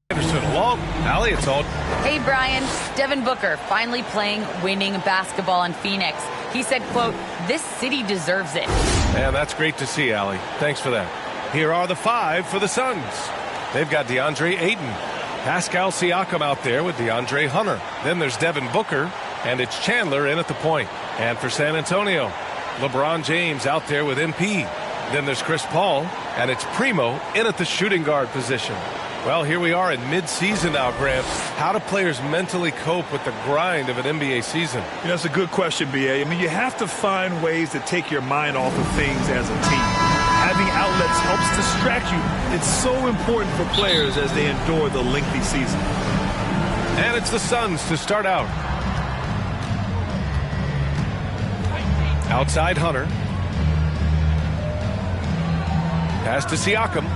Anderson, along Allie, it's all. Hey, Brian. Devin Booker finally playing winning basketball in Phoenix. He said, quote, "This city deserves it." And that's great to see, Allie. Thanks for that. Here are the five for the Suns. They've got DeAndre Ayton, Pascal Siakam out there with DeAndre Hunter. Then there's Devin Booker, and it's Chandler in at the point. And for San Antonio, LeBron James out there with MP. Then there's Chris Paul, and it's Primo in at the shooting guard position. Well, here we are in mid-season now, Grant. How do players mentally cope with the grind of an NBA season? You know, it's a good question, B.A. I mean, you have to find ways to take your mind off of things as a team. Having outlets helps distract you. It's so important for players as they endure the lengthy season. And it's the Suns to start out. Outside Hunter. Pass to Siakam.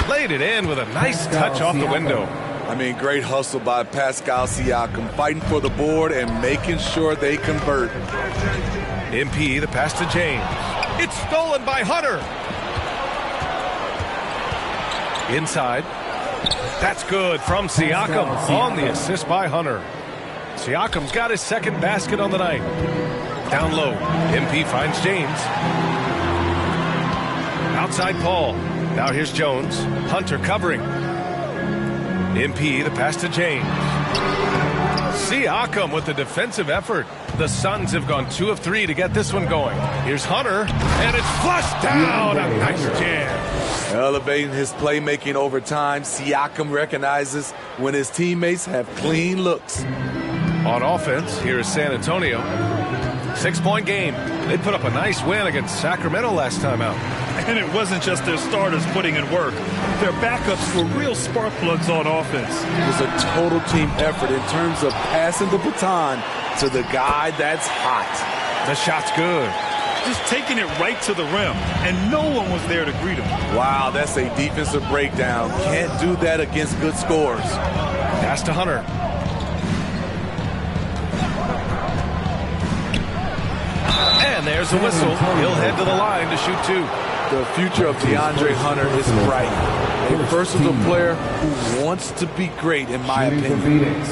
Laid it in with a nice touch off the window. I mean, great hustle by Pascal Siakam, fighting for the board and making sure they convert. MP, the pass to James. It's stolen by Hunter. Inside. That's good from Siakam on the assist by Hunter. Siakam's got his second basket on the night. Down low, MP finds James. Outside Paul. Now here's Jones. Hunter covering. MP, the pass to James. Siakam with the defensive effort. The Suns have gone 2 of 3 to get this one going. Here's Hunter, and it's flushed down. A nice jam. Elevating his playmaking over time, Siakam recognizes when his teammates have clean looks. On offense, here is San Antonio. 6-point game. They put up a nice win against Sacramento last time out. And it wasn't just their starters putting in work. Their backups were real spark plugs on offense. It was a total team effort in terms of passing the baton to the guy that's hot. The shot's good. just taking it right to the rim, and no one was there to greet him. Wow, that's a defensive breakdown. Can't do that against good scores. Pass to Hunter. And there's the whistle. He'll head to the line to shoot two. The future of DeAndre Hunter is bright. A versatile player who wants to be great, in my opinion. Phoenix,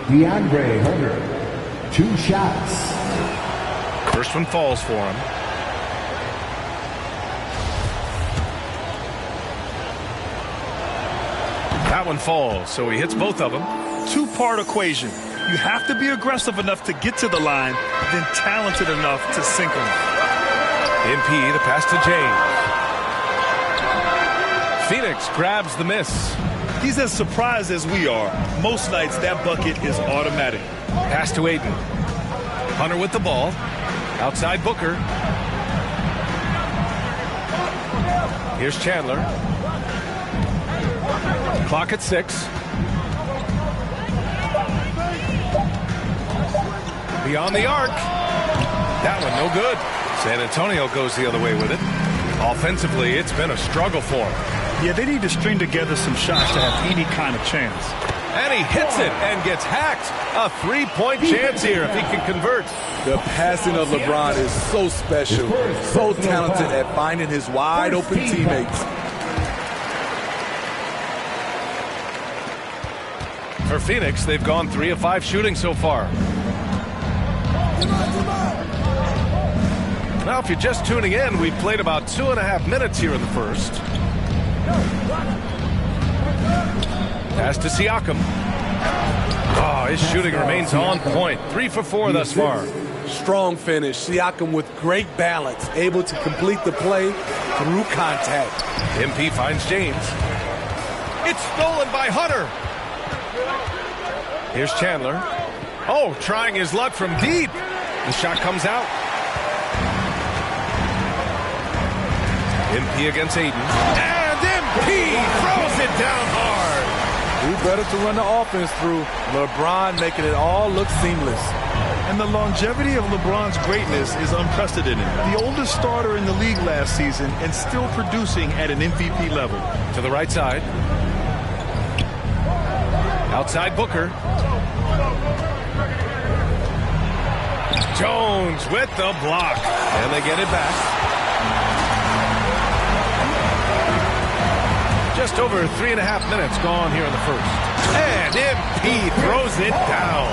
DeAndre Hunter, 2 shots. First one falls for him. That one falls, so he hits both of them. Two-part equation. You have to be aggressive enough to get to the line, then talented enough to sink them. MP, the pass to James. Phoenix grabs the miss. He's as surprised as we are. Most nights, that bucket is automatic. Pass to Aiden. Hunter with the ball. Outside Booker. Here's Chandler. Clock at 6. Beyond the arc. That one no good. San Antonio goes the other way with it. Offensively, it's been a struggle for him. Yeah, they need to string together some shots to have any kind of chance. And he hits it and gets hacked. A 3-point chance here if he can convert. The passing of LeBron is so special, so talented at finding his wide open teammates. For Phoenix, they've gone 3 of 5 shooting so far. Now, if you're just tuning in, we've played about 2.5 minutes here in the first. Pass to Siakam. Oh, his shooting remains on point. 3 for 4 thus far. Strong finish. Siakam with great balance, able to complete the play through contact. MP finds James. It's stolen by Hunter. Here's Chandler. Oh, trying his luck from deep. The shot comes out. MP against Aiden. And MP throws it down hard. Who better to run the offense through? LeBron making it all look seamless. And the longevity of LeBron's greatness is unprecedented. The oldest starter in the league last season and still producing at an MVP level. To the right side. Outside Booker. Jones with the block. And they get it back. Just over 3.5 minutes gone here in the first. And MP throws it down.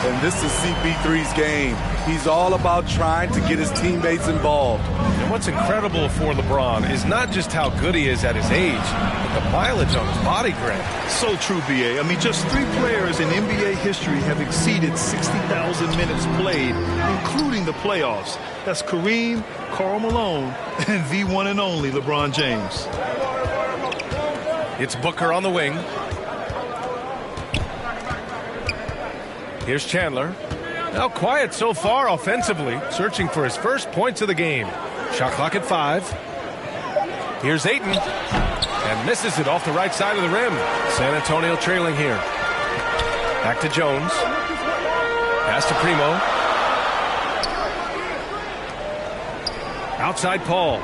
And this is CP3's game. He's all about trying to get his teammates involved. And what's incredible for LeBron is not just how good he is at his age, but the mileage on his body grade. So true, B.A. I mean, just 3 players in NBA history have exceeded 60,000 minutes played, including the playoffs. That's Kareem, Karl Malone, and the one and only LeBron James. It's Booker on the wing. Here's Chandler. Now quiet so far offensively, searching for his first points of the game. Shot clock at 5. Here's Ayton. And misses it off the right side of the rim. San Antonio trailing here. Back to Jones. Pass to Primo. Outside Paul.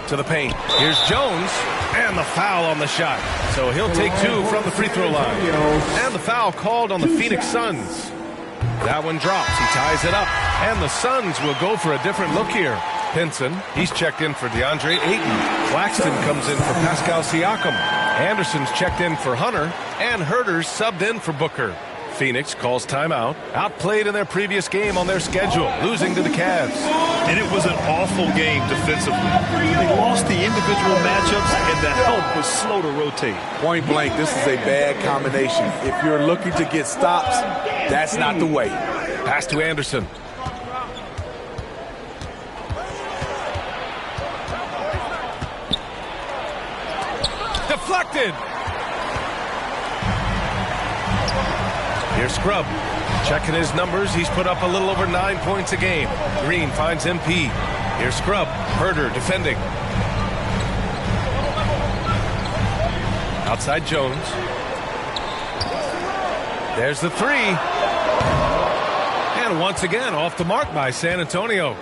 To the paint. Here's Jones. And the foul on the shot. So he'll take 2 from the free throw line. And the foul called on the Phoenix Suns. That one drops. He ties it up. And the Suns will go for a different look here. Pinson, he's checked in for DeAndre Ayton. Claxton comes in for Pascal Siakam. Anderson's checked in for Hunter. And Herter's subbed in for Booker. Phoenix calls timeout. Outplayed in their previous game on their schedule, losing to the Cavs. And it was an awful game defensively. They lost the individual matchups, and the help was slow to rotate. Point blank, this is a bad combination. If you're looking to get stops, that's not the way. Pass to Anderson. Deflected. Here's Scrub. Checking his numbers, he's put up a little over 9 points a game. Green finds MP. Here's Scrub. Herter defending. Outside Jones. There's the 3. And once again, off the mark by San Antonio.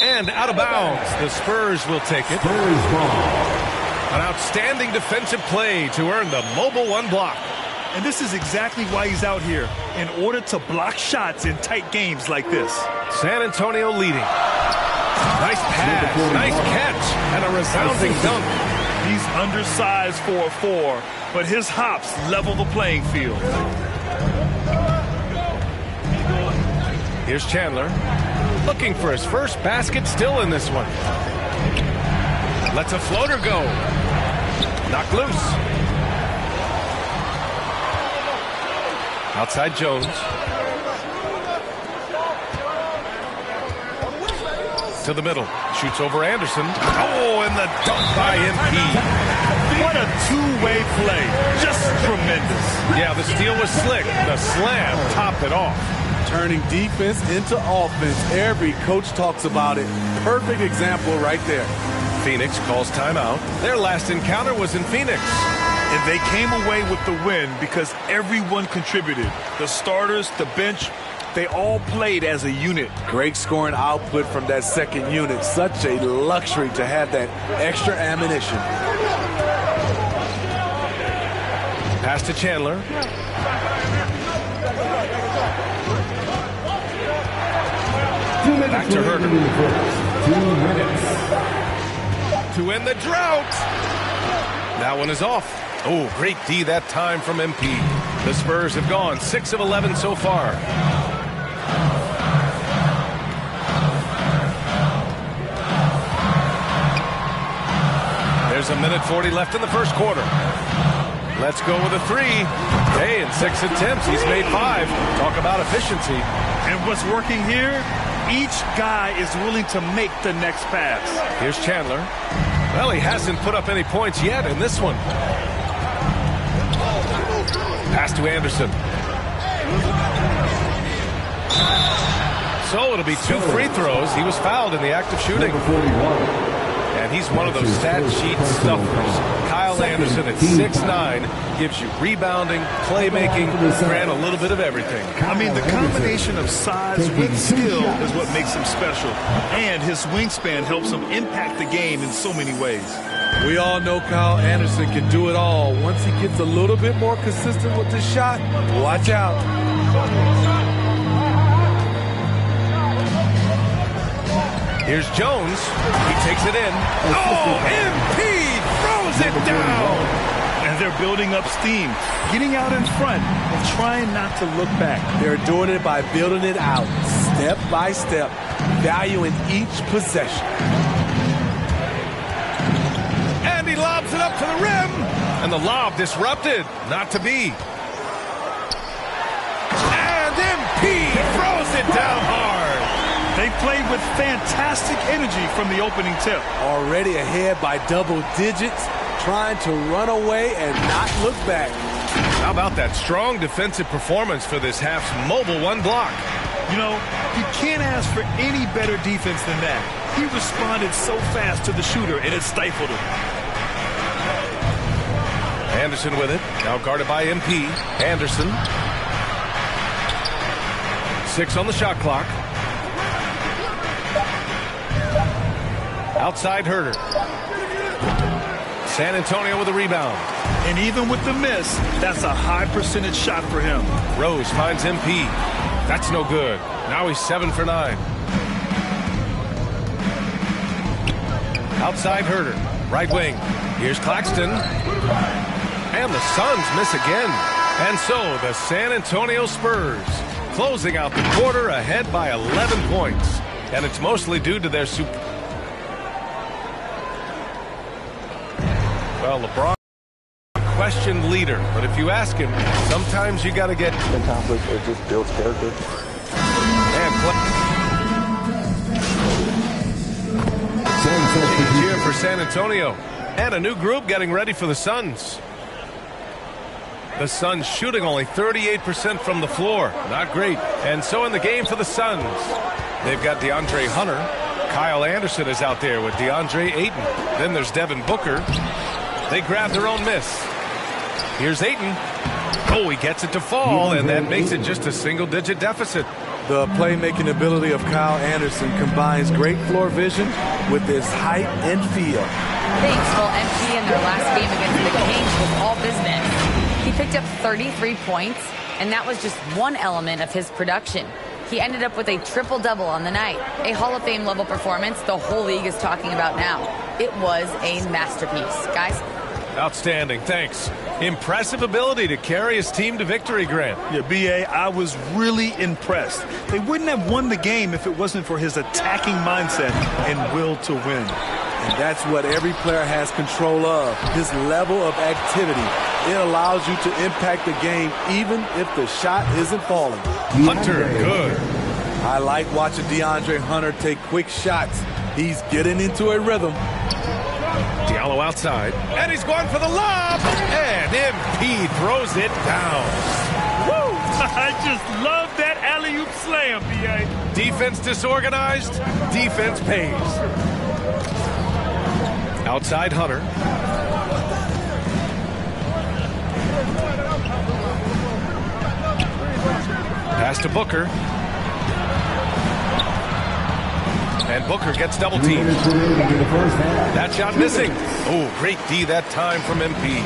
And out of bounds. The Spurs will take it. An outstanding defensive play to earn the Mobile One block. And this is exactly why he's out here, in order to block shots in tight games like this. San Antonio leading. Nice pass, nice catch, and a resounding dunk. He's undersized for a 4, but his hops level the playing field. Here's Chandler, looking for his first basket, still in this one. Lets a floater go. Knocked loose. Outside Jones. To the middle. Shoots over Anderson. Oh, and the dunk by MP. What a two-way play. Just tremendous. Yeah, the steal was slick. The slam topped it off. Turning defense into offense. Every coach talks about it. Perfect example right there. Phoenix calls timeout. Their last encounter was in Phoenix. And they came away with the win because everyone contributed. The starters, the bench, they all played as a unit. Great scoring output from that second unit. Such a luxury to have that extra ammunition. Pass to Chandler. Back to Herter. 2 minutes. To end the drought. That one is off. Oh, great D that time from MP. The Spurs have gone 6 of 11 so far. There's a minute 40 left in the first quarter. Let's go with a 3. Hey, in 6 attempts, he's made 5. Talk about efficiency. And what's working here? Each guy is willing to make the next pass. Here's Chandler. Well, he hasn't put up any points yet in this one. Pass to Anderson. So it'll be 2 free throws. He was fouled in the act of shooting. And he's one of those stat sheet stuffers. Kyle Anderson at 6'9" gives you rebounding, playmaking, ran a little bit of everything. I mean, the combination of size with skill is what makes him special. And his wingspan helps him impact the game in so many ways. We all know Kyle Anderson can do it all. Once he gets a little bit more consistent with the shot, watch out. Here's Jones. He takes it in. Oh, MP throws it down. And they're building up steam, getting out in front and trying not to look back. They're doing it by building it out, step by step, valuing each possession. And he lobs it up to the rim. And the lob disrupted. Not to be. And MP throws it down hard. They played with fantastic energy from the opening tip. Already ahead by double digits, trying to run away and not look back. How about that strong defensive performance for this half's Mobile One block? You know, you can't ask for any better defense than that. He responded so fast to the shooter, and it stifled him. Anderson with it, now guarded by MP. Anderson. 6 on the shot clock. Outside Herter. San Antonio with a rebound. And even with the miss, that's a high percentage shot for him. Rose finds MP. That's no good. Now he's 7 for 9. Outside Herter. Right wing. Here's Claxton. And the Suns miss again. And so the San Antonio Spurs closing out the quarter ahead by 11 points. And it's mostly due to their super... Well, LeBron, questioned leader, but if you ask him, sometimes you got to get conflict. It just builds character. And cheer for San Antonio, and a new group getting ready for the Suns. The Suns shooting only 38% from the floor, not great. And so in the game for the Suns, they've got DeAndre Hunter. Kyle Anderson is out there with DeAndre Ayton. Then there's Devin Booker. They grab their own miss. Here's Ayton. Oh, he gets it to fall, and that makes it just a single-digit deficit. The playmaking ability of Kyle Anderson combines great floor vision with his height and feel. Thanks. Well, MP in their last game against the Kings was all business. He picked up 33 points, and that was just one element of his production. He ended up with a triple-double on the night. A Hall of Fame level performance the whole league is talking about now. It was a masterpiece. Guys? Outstanding, thanks. Impressive ability to carry his team to victory, Grant. Yeah, B.A., I was really impressed. They wouldn't have won the game if it wasn't for his attacking mindset and will to win. And that's what every player has control of, his level of activity. It allows you to impact the game even if the shot isn't falling. Hunter, good. I like watching DeAndre Hunter take quick shots. He's getting into a rhythm. Diallo outside, and he's going for the lob, and MP throws it down. Woo! I just love that alley-oop slam, B.A. Defense disorganized, defense pays. Outside Hunter. Pass to Booker. And Booker gets double teamed. That shot missing. Oh, great D that time from MP.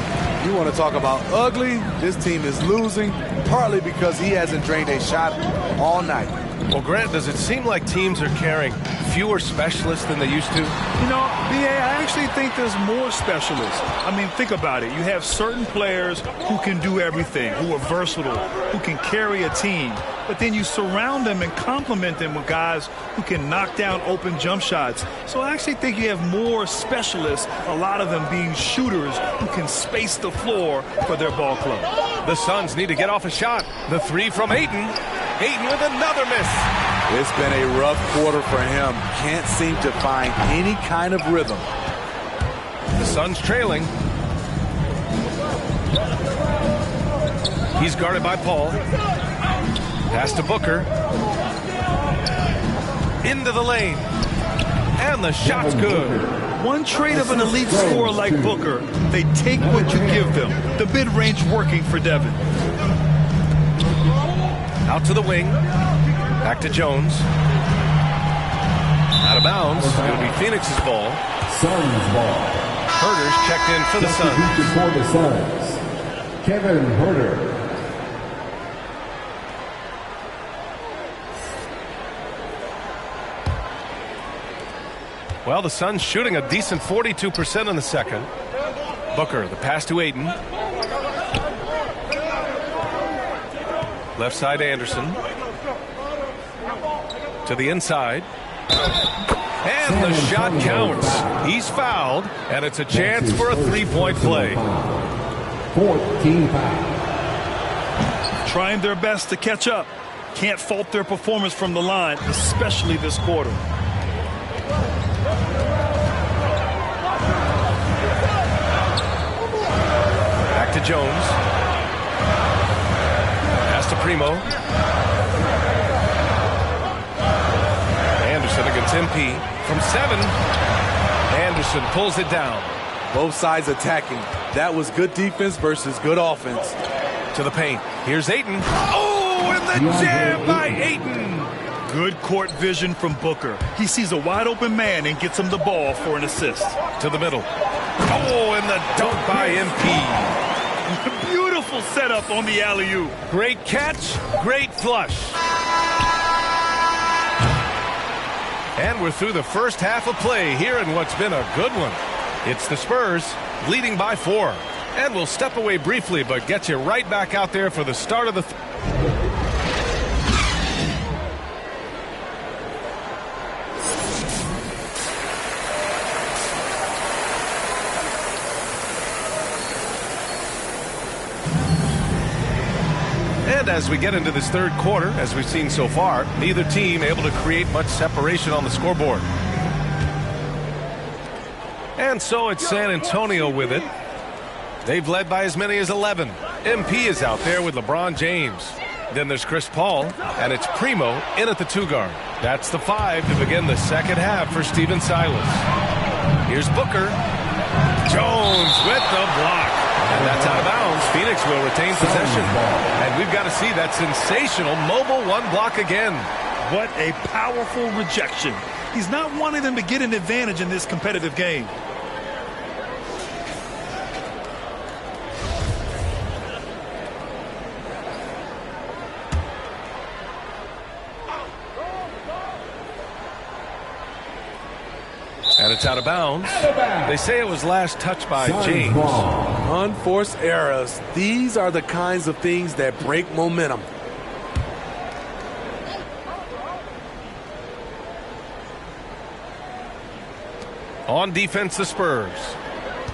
You want to talk about ugly? This team is losing, partly because he hasn't drained a shot all night. Well, Grant, does it seem like teams are carrying fewer specialists than they used to? You know, B.A., I actually think there's more specialists. I mean, think about it. You have certain players who can do everything, who are versatile, who can carry a team. But then you surround them and complement them with guys who can knock down open jump shots. So I actually think you have more specialists, a lot of them being shooters who can space the floor for their ball club. The Suns need to get off a shot. The three from Ayton. Ayton with another miss. It's been a rough quarter for him. Can't seem to find any kind of rhythm. The Suns trailing. He's guarded by Paul. Pass to Booker. Into the lane. And the shot's good. One trait of an elite scorer like Booker, they take what you give them. The mid-range working for Devin. Out to the wing. Back to Jones. Out of bounds. It'll be Phoenix's ball. Suns ball. Herter's checked in for the Suns. For the Suns, Kevin Herter. Well, the Suns shooting a decent 42% in the second. Booker, the pass to Ayton. Left side Anderson. To the inside. And the shot counts. He's fouled, and it's a chance for a three-point play. 14 foul. Trying their best to catch up. Can't fault their performance from the line, especially this quarter. Back to Jones. Pass to Primo. Anderson against MP from 7. Anderson pulls it down. Both sides attacking. That was good defense versus good offense. To the paint. Here's Ayton. Oh, and the jam by Ayton. Good court vision from Booker. He sees a wide open man and gets him the ball for an assist. To the middle. Oh, and the dunk by MP. Beautiful setup on the alley-oop. Great catch, great flush. And we're through the first half of play here in what's been a good one. It's the Spurs leading by 4. And we'll step away briefly, but get you right back out there for the start of the... And as we get into this third quarter, as we've seen so far, neither team able to create much separation on the scoreboard. And so it's San Antonio with it. They've led by as many as 11. MP is out there with LeBron James. Then there's Chris Paul, and it's Primo in at the 2 guard. That's the 5 to begin the second half for Stephen Silas. Here's Booker. Jones with the block. And That's out of bounds. Phoenix will retain possession. And we've got to see that sensational mobile one block again. What a powerful rejection. He's not wanting them to get an advantage in this competitive game. And it's out of bounds. They say it was last touched by James. Unforced errors. These are the kinds of things that break momentum. On defense, the Spurs.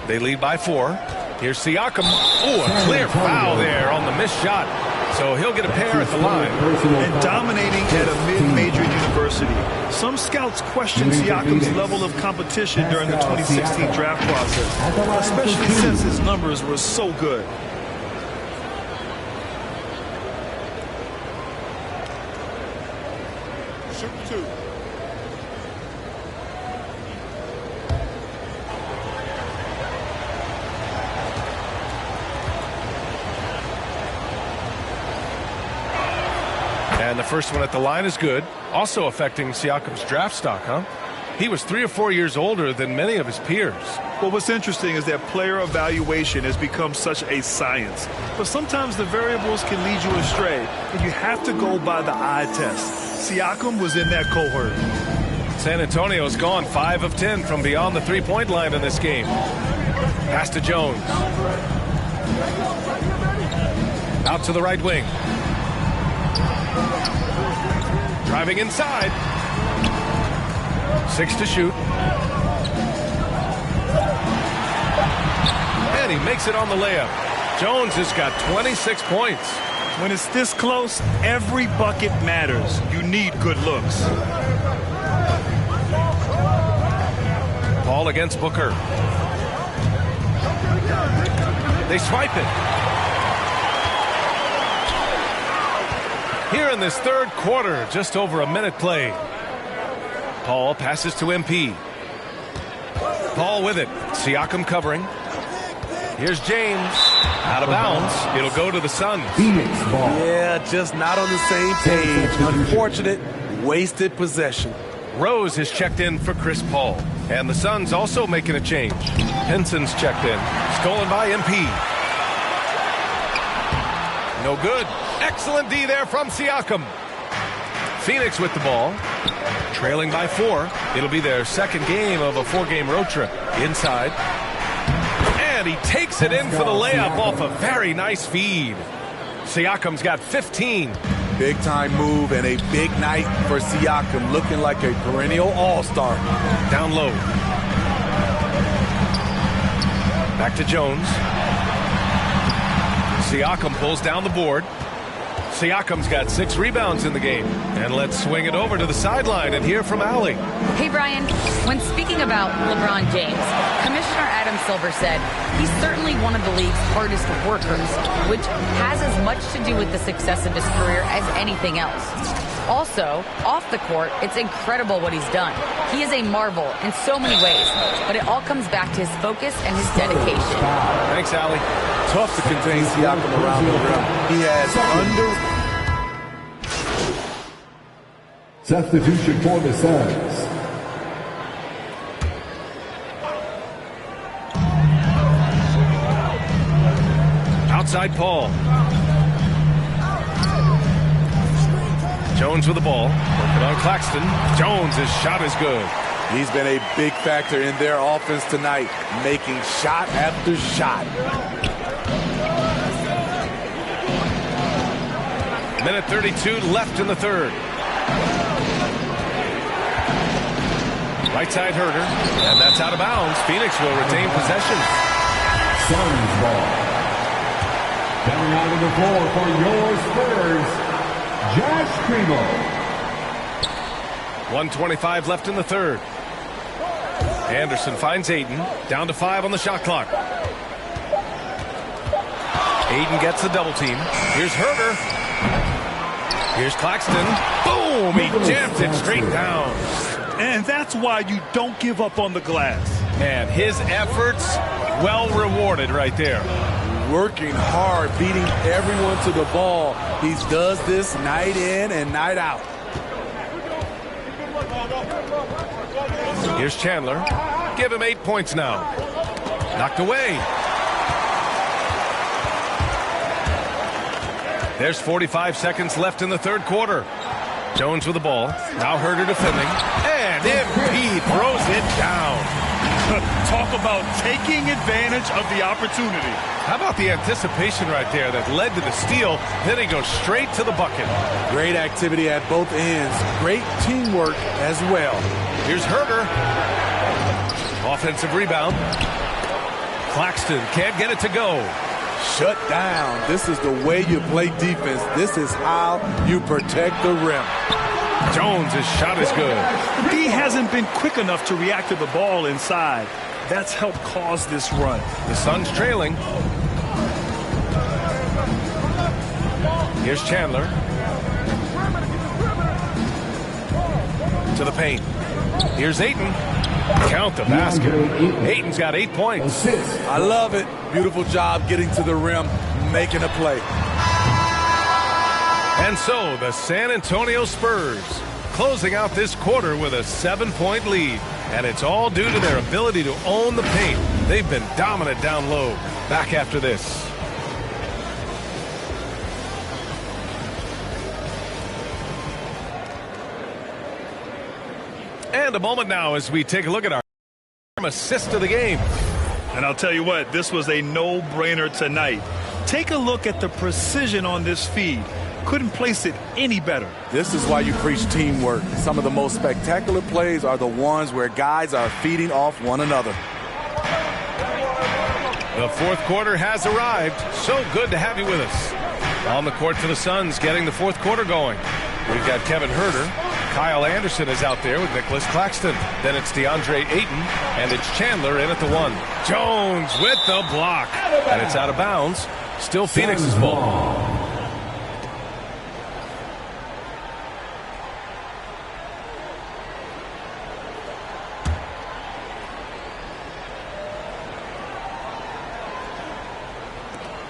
They lead by 4. Here's Siakam. Oh, a clear foul there on the missed shot. So he'll get a pair at the line. And dominating at a mid-major university. Some scouts question Siakam's level of competition during the 2016 draft process, especially since his numbers were so good. Shoot 2. And the first one at the line is good. Also affecting Siakam's draft stock, huh? He was 3 or 4 years older than many of his peers. Well, what's interesting is that player evaluation has become such a science. But sometimes the variables can lead you astray, and you have to go by the eye test. Siakam was in that cohort. San Antonio's gone 5 of 10 from beyond the three-point line in this game. Pass to Jones. Out to the right wing. Driving inside. 6 to shoot. And he makes it on the layup. Jones has got 26 points. When it's this close, every bucket matters. You need good looks. Ball against Booker. They swipe it. Here in this third quarter, just over a minute played. Paul passes to MP. Paul with it. Siakam covering. Here's James. Out of bounds. It'll go to the Suns. Yeah, just not on the same page. Unfortunate, wasted possession. Rose has checked in for Chris Paul. And the Suns also making a change. Henson's checked in. Stolen by MP. No good. Excellent D there from Siakam. Phoenix with the ball. Trailing by 4. It'll be their second game of a 4-game road trip. Inside. And he takes it in for the layup off a very nice feed. Siakam's got 15. Big time move and a big night for Siakam, looking like a perennial all-star. Down low. Back to Jones. Siakam pulls down the board. Siakam's got 6 rebounds in the game. And let's swing it over to the sideline and hear from Allie. Hey, Brian, when speaking about LeBron James, Commissioner Adam Silver said he's certainly one of the league's hardest workers, which has as much to do with the success of his career as anything else. Also, off the court, it's incredible what he's done. He is a marvel in so many ways, but it all comes back to his focus and his dedication. Thanks, Allie. Tough to contain Siakam around the rim. He has Substitution for the Suns. Outside Paul. Jones with the ball. Working on Claxton. Jones' shot is good. He's been a big factor in their offense tonight, making shot after shot. Minute 32 left in the third. Right side Herter, and that's out of bounds. Phoenix will retain possession. Suns ball. Coming out of the floor for your Spurs, Josh Primo. 1:25 left in the third. Anderson finds Ayton. Down to 5 on the shot clock. Ayton gets the double team. Here's Herter. Here's Claxton. Boom! He jammed it straight down. And that's why you don't give up on the glass. Man, his efforts well rewarded right there. working hard, beating everyone to the ball. He does this night in and night out. Here's Chandler. Give him 8 points now. Knocked away. There's 45 seconds left in the third quarter. Jones with the ball. Now Herder defending. And MP throws it down. Talk about taking advantage of the opportunity. How about the anticipation right there that led to the steal? Then he goes straight to the bucket. Great activity at both ends. Great teamwork as well. Here's Herder. Offensive rebound. Claxton can't get it to go. Shut down. This is the way you play defense. This is how you protect the rim. Jones' shot is good. He hasn't been quick enough to react to the ball inside. That's helped cause this run. The Suns trailing. Here's Chandler. To the paint. Here's Ayton. Count the basket. Ayton's got 8 points. I love it. Beautiful job getting to the rim, making a play. And so the San Antonio Spurs closing out this quarter with a 7-point lead. And it's all due to their ability to own the paint. They've been dominant down low. Back after this. And a moment now as we take a look at our assist of the game. And I'll tell you what, this was a no-brainer tonight. Take a look at the precision on this feed. Couldn't place it any better. This is why you preach teamwork. Some of the most spectacular plays are the ones where guys are feeding off one another. The fourth quarter has arrived. So good to have you with us. On the court for the Suns, getting the fourth quarter going. We've got Kevin Herder. Kyle Anderson is out there with Nicholas Claxton. Then it's DeAndre Ayton, and it's Chandler in at the 1. Jones with the block. And it's out of bounds. Still Phoenix's ball.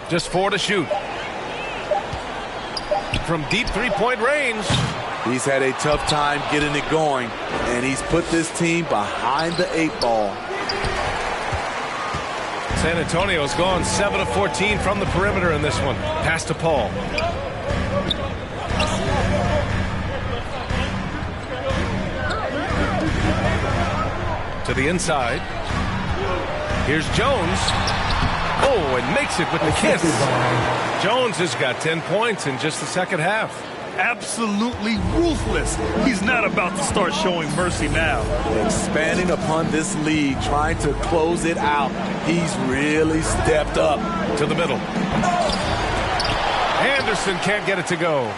Just 4 to shoot. From deep three-point range. He's had a tough time getting it going, and he's put this team behind the 8 ball. San Antonio's gone 7 of 14 from the perimeter in this one. Pass to Paul. To the inside. Here's Jones. Oh, and makes it with the kiss. Jones has got 10 points in just the second half. Absolutely ruthless. He's not about to start showing mercy now. Expanding upon this lead, trying to close it out. He's really stepped up. To the middle. Anderson can't get it to go.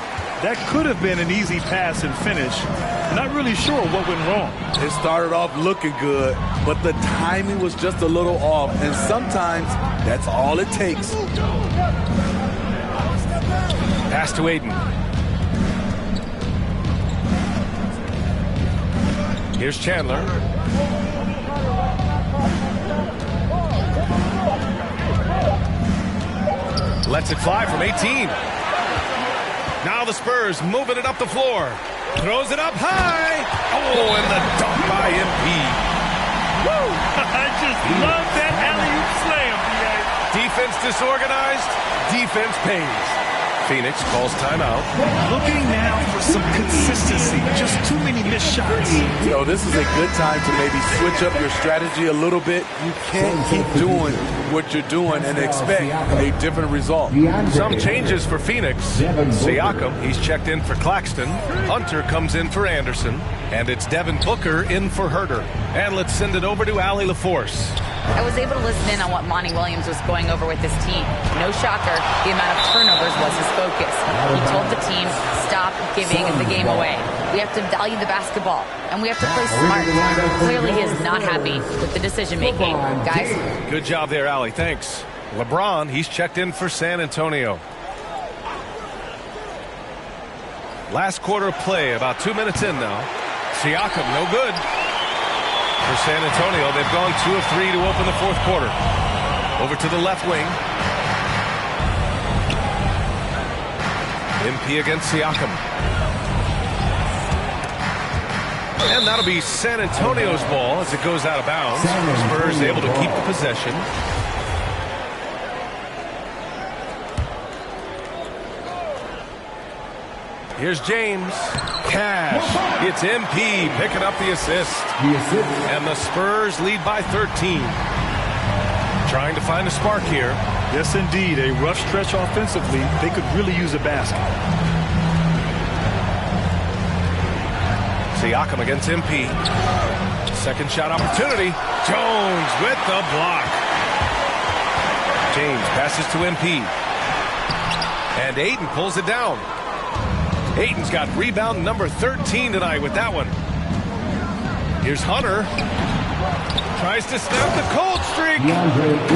That could have been an easy pass and finish. Not really sure what went wrong. It started off looking good, but the timing was just a little off, and sometimes that's all it takes. Pass to Ayton. Here's Chandler. Lets it fly from 18. Now the Spurs moving it up the floor. Throws it up high. Oh, and the dunk by MP. Woo! I just love that alley-oop slam, BA. Defense disorganized. Defense pays. Phoenix calls timeout. Looking now for some consistency. Just too many missed shots. You know, this is a good time to maybe switch up your strategy a little bit. You can't keep doing what you're doing and expect a different result. Some changes for Phoenix. Siakam, he's checked in for Claxton. Hunter comes in for Anderson. And it's Devin Booker in for Herder. And let's send it over to Allie LaForce. I was able to listen in on what Monty Williams was going over with his team. No shocker, the amount of turnovers was his focus. He told the team, stop giving the game away. We have to value the basketball, and we have to play smart. Clearly, he is not happy with the decision-making. Guys? Good job there, Allie. Thanks. LeBron, he's checked in for San Antonio. Last quarter of play, about 2 minutes in now. Siakam, no good. For San Antonio, they've gone 2 of 3 to open the fourth quarter. Over to the left wing. MP against Siakam. And that'll be San Antonio's ball as it goes out of bounds. Spurs able to keep the possession. Here's James. Cash. It's MP picking up the assist. And the Spurs lead by 13. Trying to find a spark here. Yes, indeed. A rough stretch offensively. They could really use a basket. Siakam against MP. Second shot opportunity. Jones with the block. James passes to MP. And Ayton pulls it down. Ayton's got rebound number 13 tonight with that one. Here's Hunter. Tries to snap the cold streak.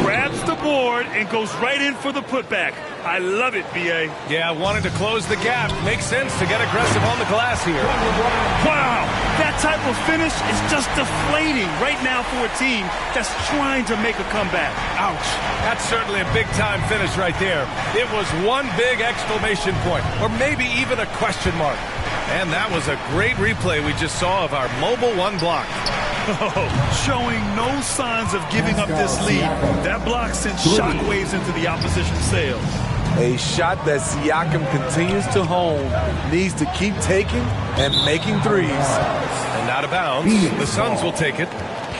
Grabs the board and goes right in for the putback. I love it, B.A. Yeah, wanted to close the gap. Makes sense to get aggressive on the glass here. Wow, that type of finish is just deflating right now for a team that's trying to make a comeback. Ouch. That's certainly a big-time finish right there. It was one big exclamation point, or maybe even a question mark. And that was a great replay we just saw of our mobile one block. Showing no signs of giving up this lead. That block sent shockwaves into the opposition sails. A shot that Siakam continues to hone, needs to keep taking and making threes. And out of bounds, the Suns will take it.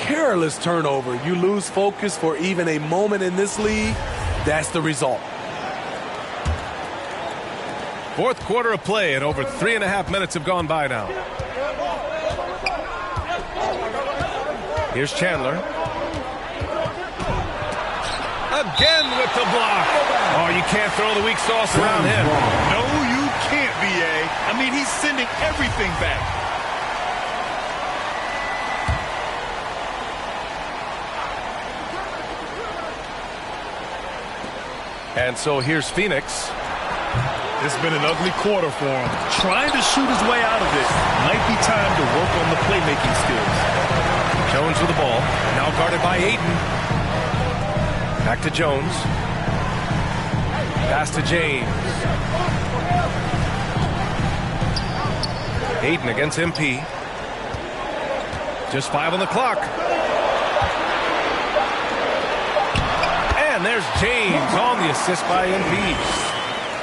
Careless turnover. You lose focus for even a moment in this league. That's the result. Fourth quarter of play and over 3.5 minutes have gone by now. Here's Chandler. Again with the block. Oh, you can't throw the weak sauce around him. No, you can't, B.A. I mean, he's sending everything back. And so here's Phoenix. It's been an ugly quarter for him. Trying to shoot his way out of it. Might be time to work on the playmaking skills. Jones with the ball. Now guarded by Ayton. Back to Jones. Pass to James. Ayton against MP. Just 5 on the clock. And there's James on the assist by MP.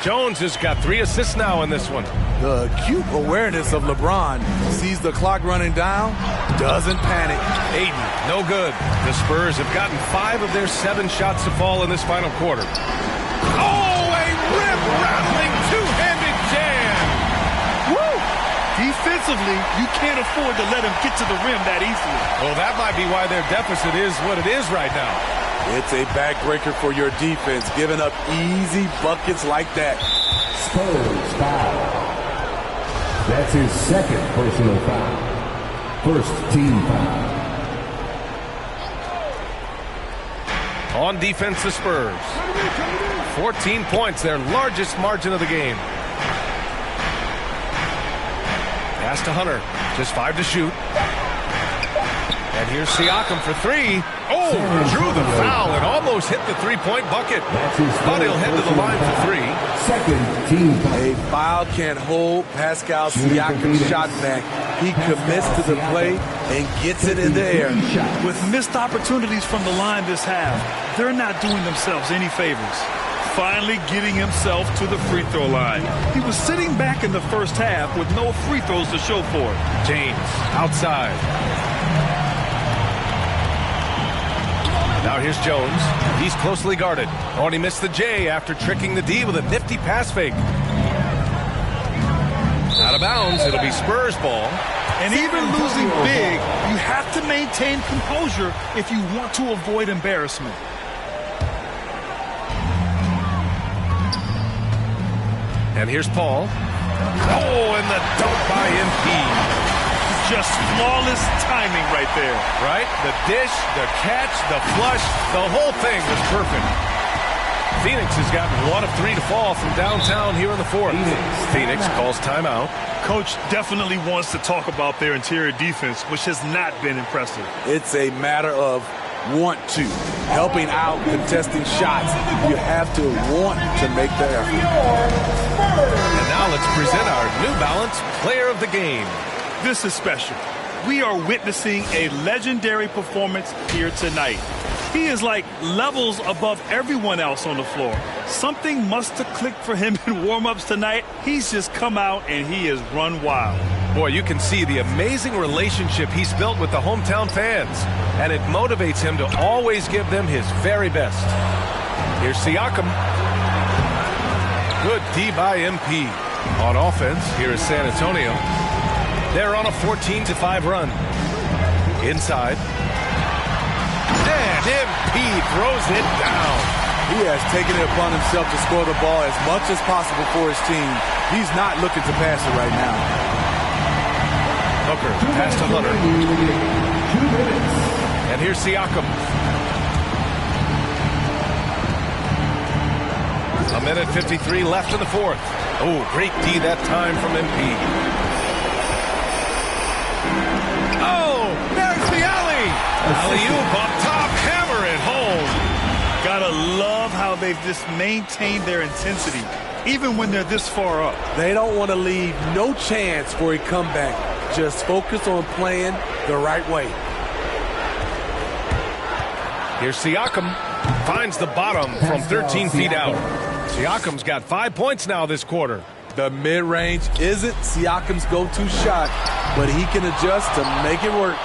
Jones has got 3 assists now in this one. The acute awareness of LeBron. Sees the clock running down, doesn't panic. Ayton, no good. The Spurs have gotten 5 of their 7 shots to fall in this final quarter. Oh, a rip-rattling two-handed jam. Woo! Defensively, you can't afford to let him get to the rim that easily. Well, that might be why their deficit is what it is right now. It's a backbreaker for your defense, giving up easy buckets like that. Spurs foul. That's his second personal foul. First team foul. On defense, the Spurs. 14 points, their largest margin of the game. Pass to Hunter. Just 5 to shoot. And here's Siakam for 3. Oh, drew the foul and almost hit the three-point bucket. But he'll head to the line for 3. Second team foul. A foul can't hold Pascal Siakam's shot back. He commits to the play and gets it in the air. With missed opportunities from the line this half, they're not doing themselves any favors. Finally getting himself to the free throw line. He was sitting back in the first half with no free throws to show for it. James outside. Now here's Jones. He's closely guarded. Oh, and he missed the J after tricking the D with a nifty pass fake. Out of bounds. It'll be Spurs ball. And even losing big, you have to maintain composure if you want to avoid embarrassment. And here's Paul. Oh, and the dunk by MP. Just flawless timing right there. Right? The dish, the catch, the flush, the whole thing was perfect. Phoenix has gotten 1 of 3 to fall from downtown here in the fourth. Phoenix calls timeout. Coach definitely wants to talk about their interior defense, which has not been impressive. It's a matter of want to. Helping out, contesting shots. You have to want to make the effort. And now let's present our New Balance Player of the Game. This is special. We are witnessing a legendary performance here tonight. He is like levels above everyone else on the floor. Something must have clicked for him in warm-ups tonight. He's just come out and he has run wild. Boy, you can see the amazing relationship he's built with the hometown fans, and it motivates him to always give them his very best. Here's Siakam. Good D by MP. On offense, here is San Antonio. They're on a 14-5 run. Inside. And MP throws it down. He has taken it upon himself to score the ball as much as possible for his team. He's not looking to pass it right now. Booker, pass to Hunter. And here's Siakam. A minute 53 left in the fourth. Oh, great D that time from MP. Oh, there's the alley. Alley-oop up top, hammer it home. Gotta love how they've just maintained their intensity, even when they're this far up. They don't want to leave no chance for a comeback. Just focus on playing the right way. Here's Siakam. Finds the bottom from 13 feet out. Siakam's got 5 points now this quarter. The mid-range isn't Siakam's go-to shot, but he can adjust to make it work.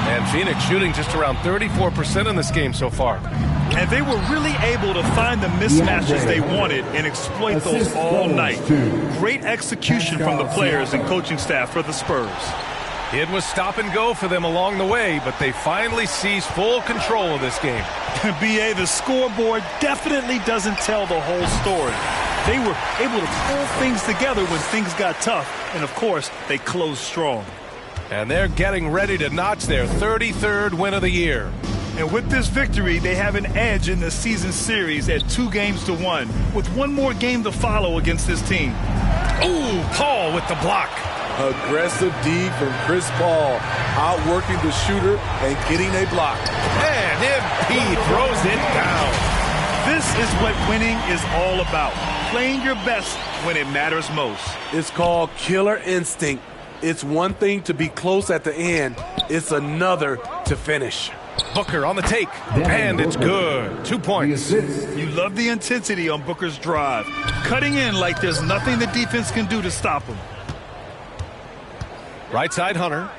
And Phoenix shooting just around 34% in this game so far. And they were really able to find the mismatches they wanted and exploit those all night. Great execution from the players and coaching staff for the Spurs. It was stop and go for them along the way, but they finally seized full control of this game. BA, the scoreboard definitely doesn't tell the whole story. They were able to pull things together when things got tough, and of course, they closed strong. And they're getting ready to notch their 33rd win of the year. And with this victory, they have an edge in the season series at 2-1, with one more game to follow against this team. Ooh, Paul with the block. Aggressive D from Chris Paul, outworking the shooter and getting a block. And MP throws it down. This is what winning is all about, playing your best when it matters most. It's called killer instinct. It's one thing to be close at the end. It's another to finish. Booker on the take, and it's good. 2 points. You love the intensity on Booker's drive, cutting in like there's nothing the defense can do to stop him. Right side, Hunter.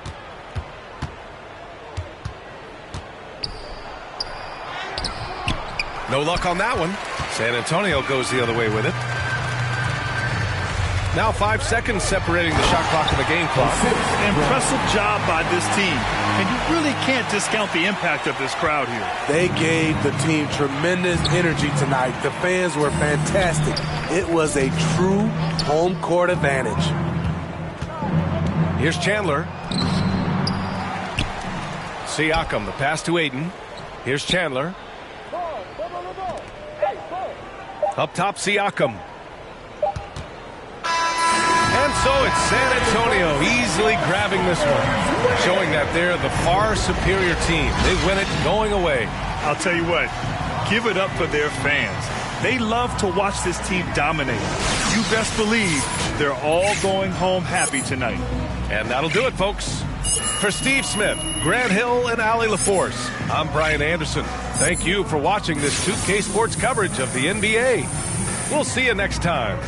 No luck on that one. San Antonio goes the other way with it. Now 5 seconds separating the shot clock and the game clock. Impressive job by this team. And you really can't discount the impact of this crowd here. They gave the team tremendous energy tonight. The fans were fantastic. It was a true home court advantage. Here's Chandler. Siakam, the pass to Ayton. Here's Chandler. Up top, Siakam. And so it's San Antonio easily grabbing this one, showing that they're the far superior team. They win it going away. I'll tell you what, give it up for their fans. They love to watch this team dominate. You best believe they're all going home happy tonight. And that'll do it, folks. For Steve Smith, Grant Hill, and Allie LaForce, I'm Brian Anderson. Thank you for watching this 2K Sports coverage of the NBA. We'll see you next time.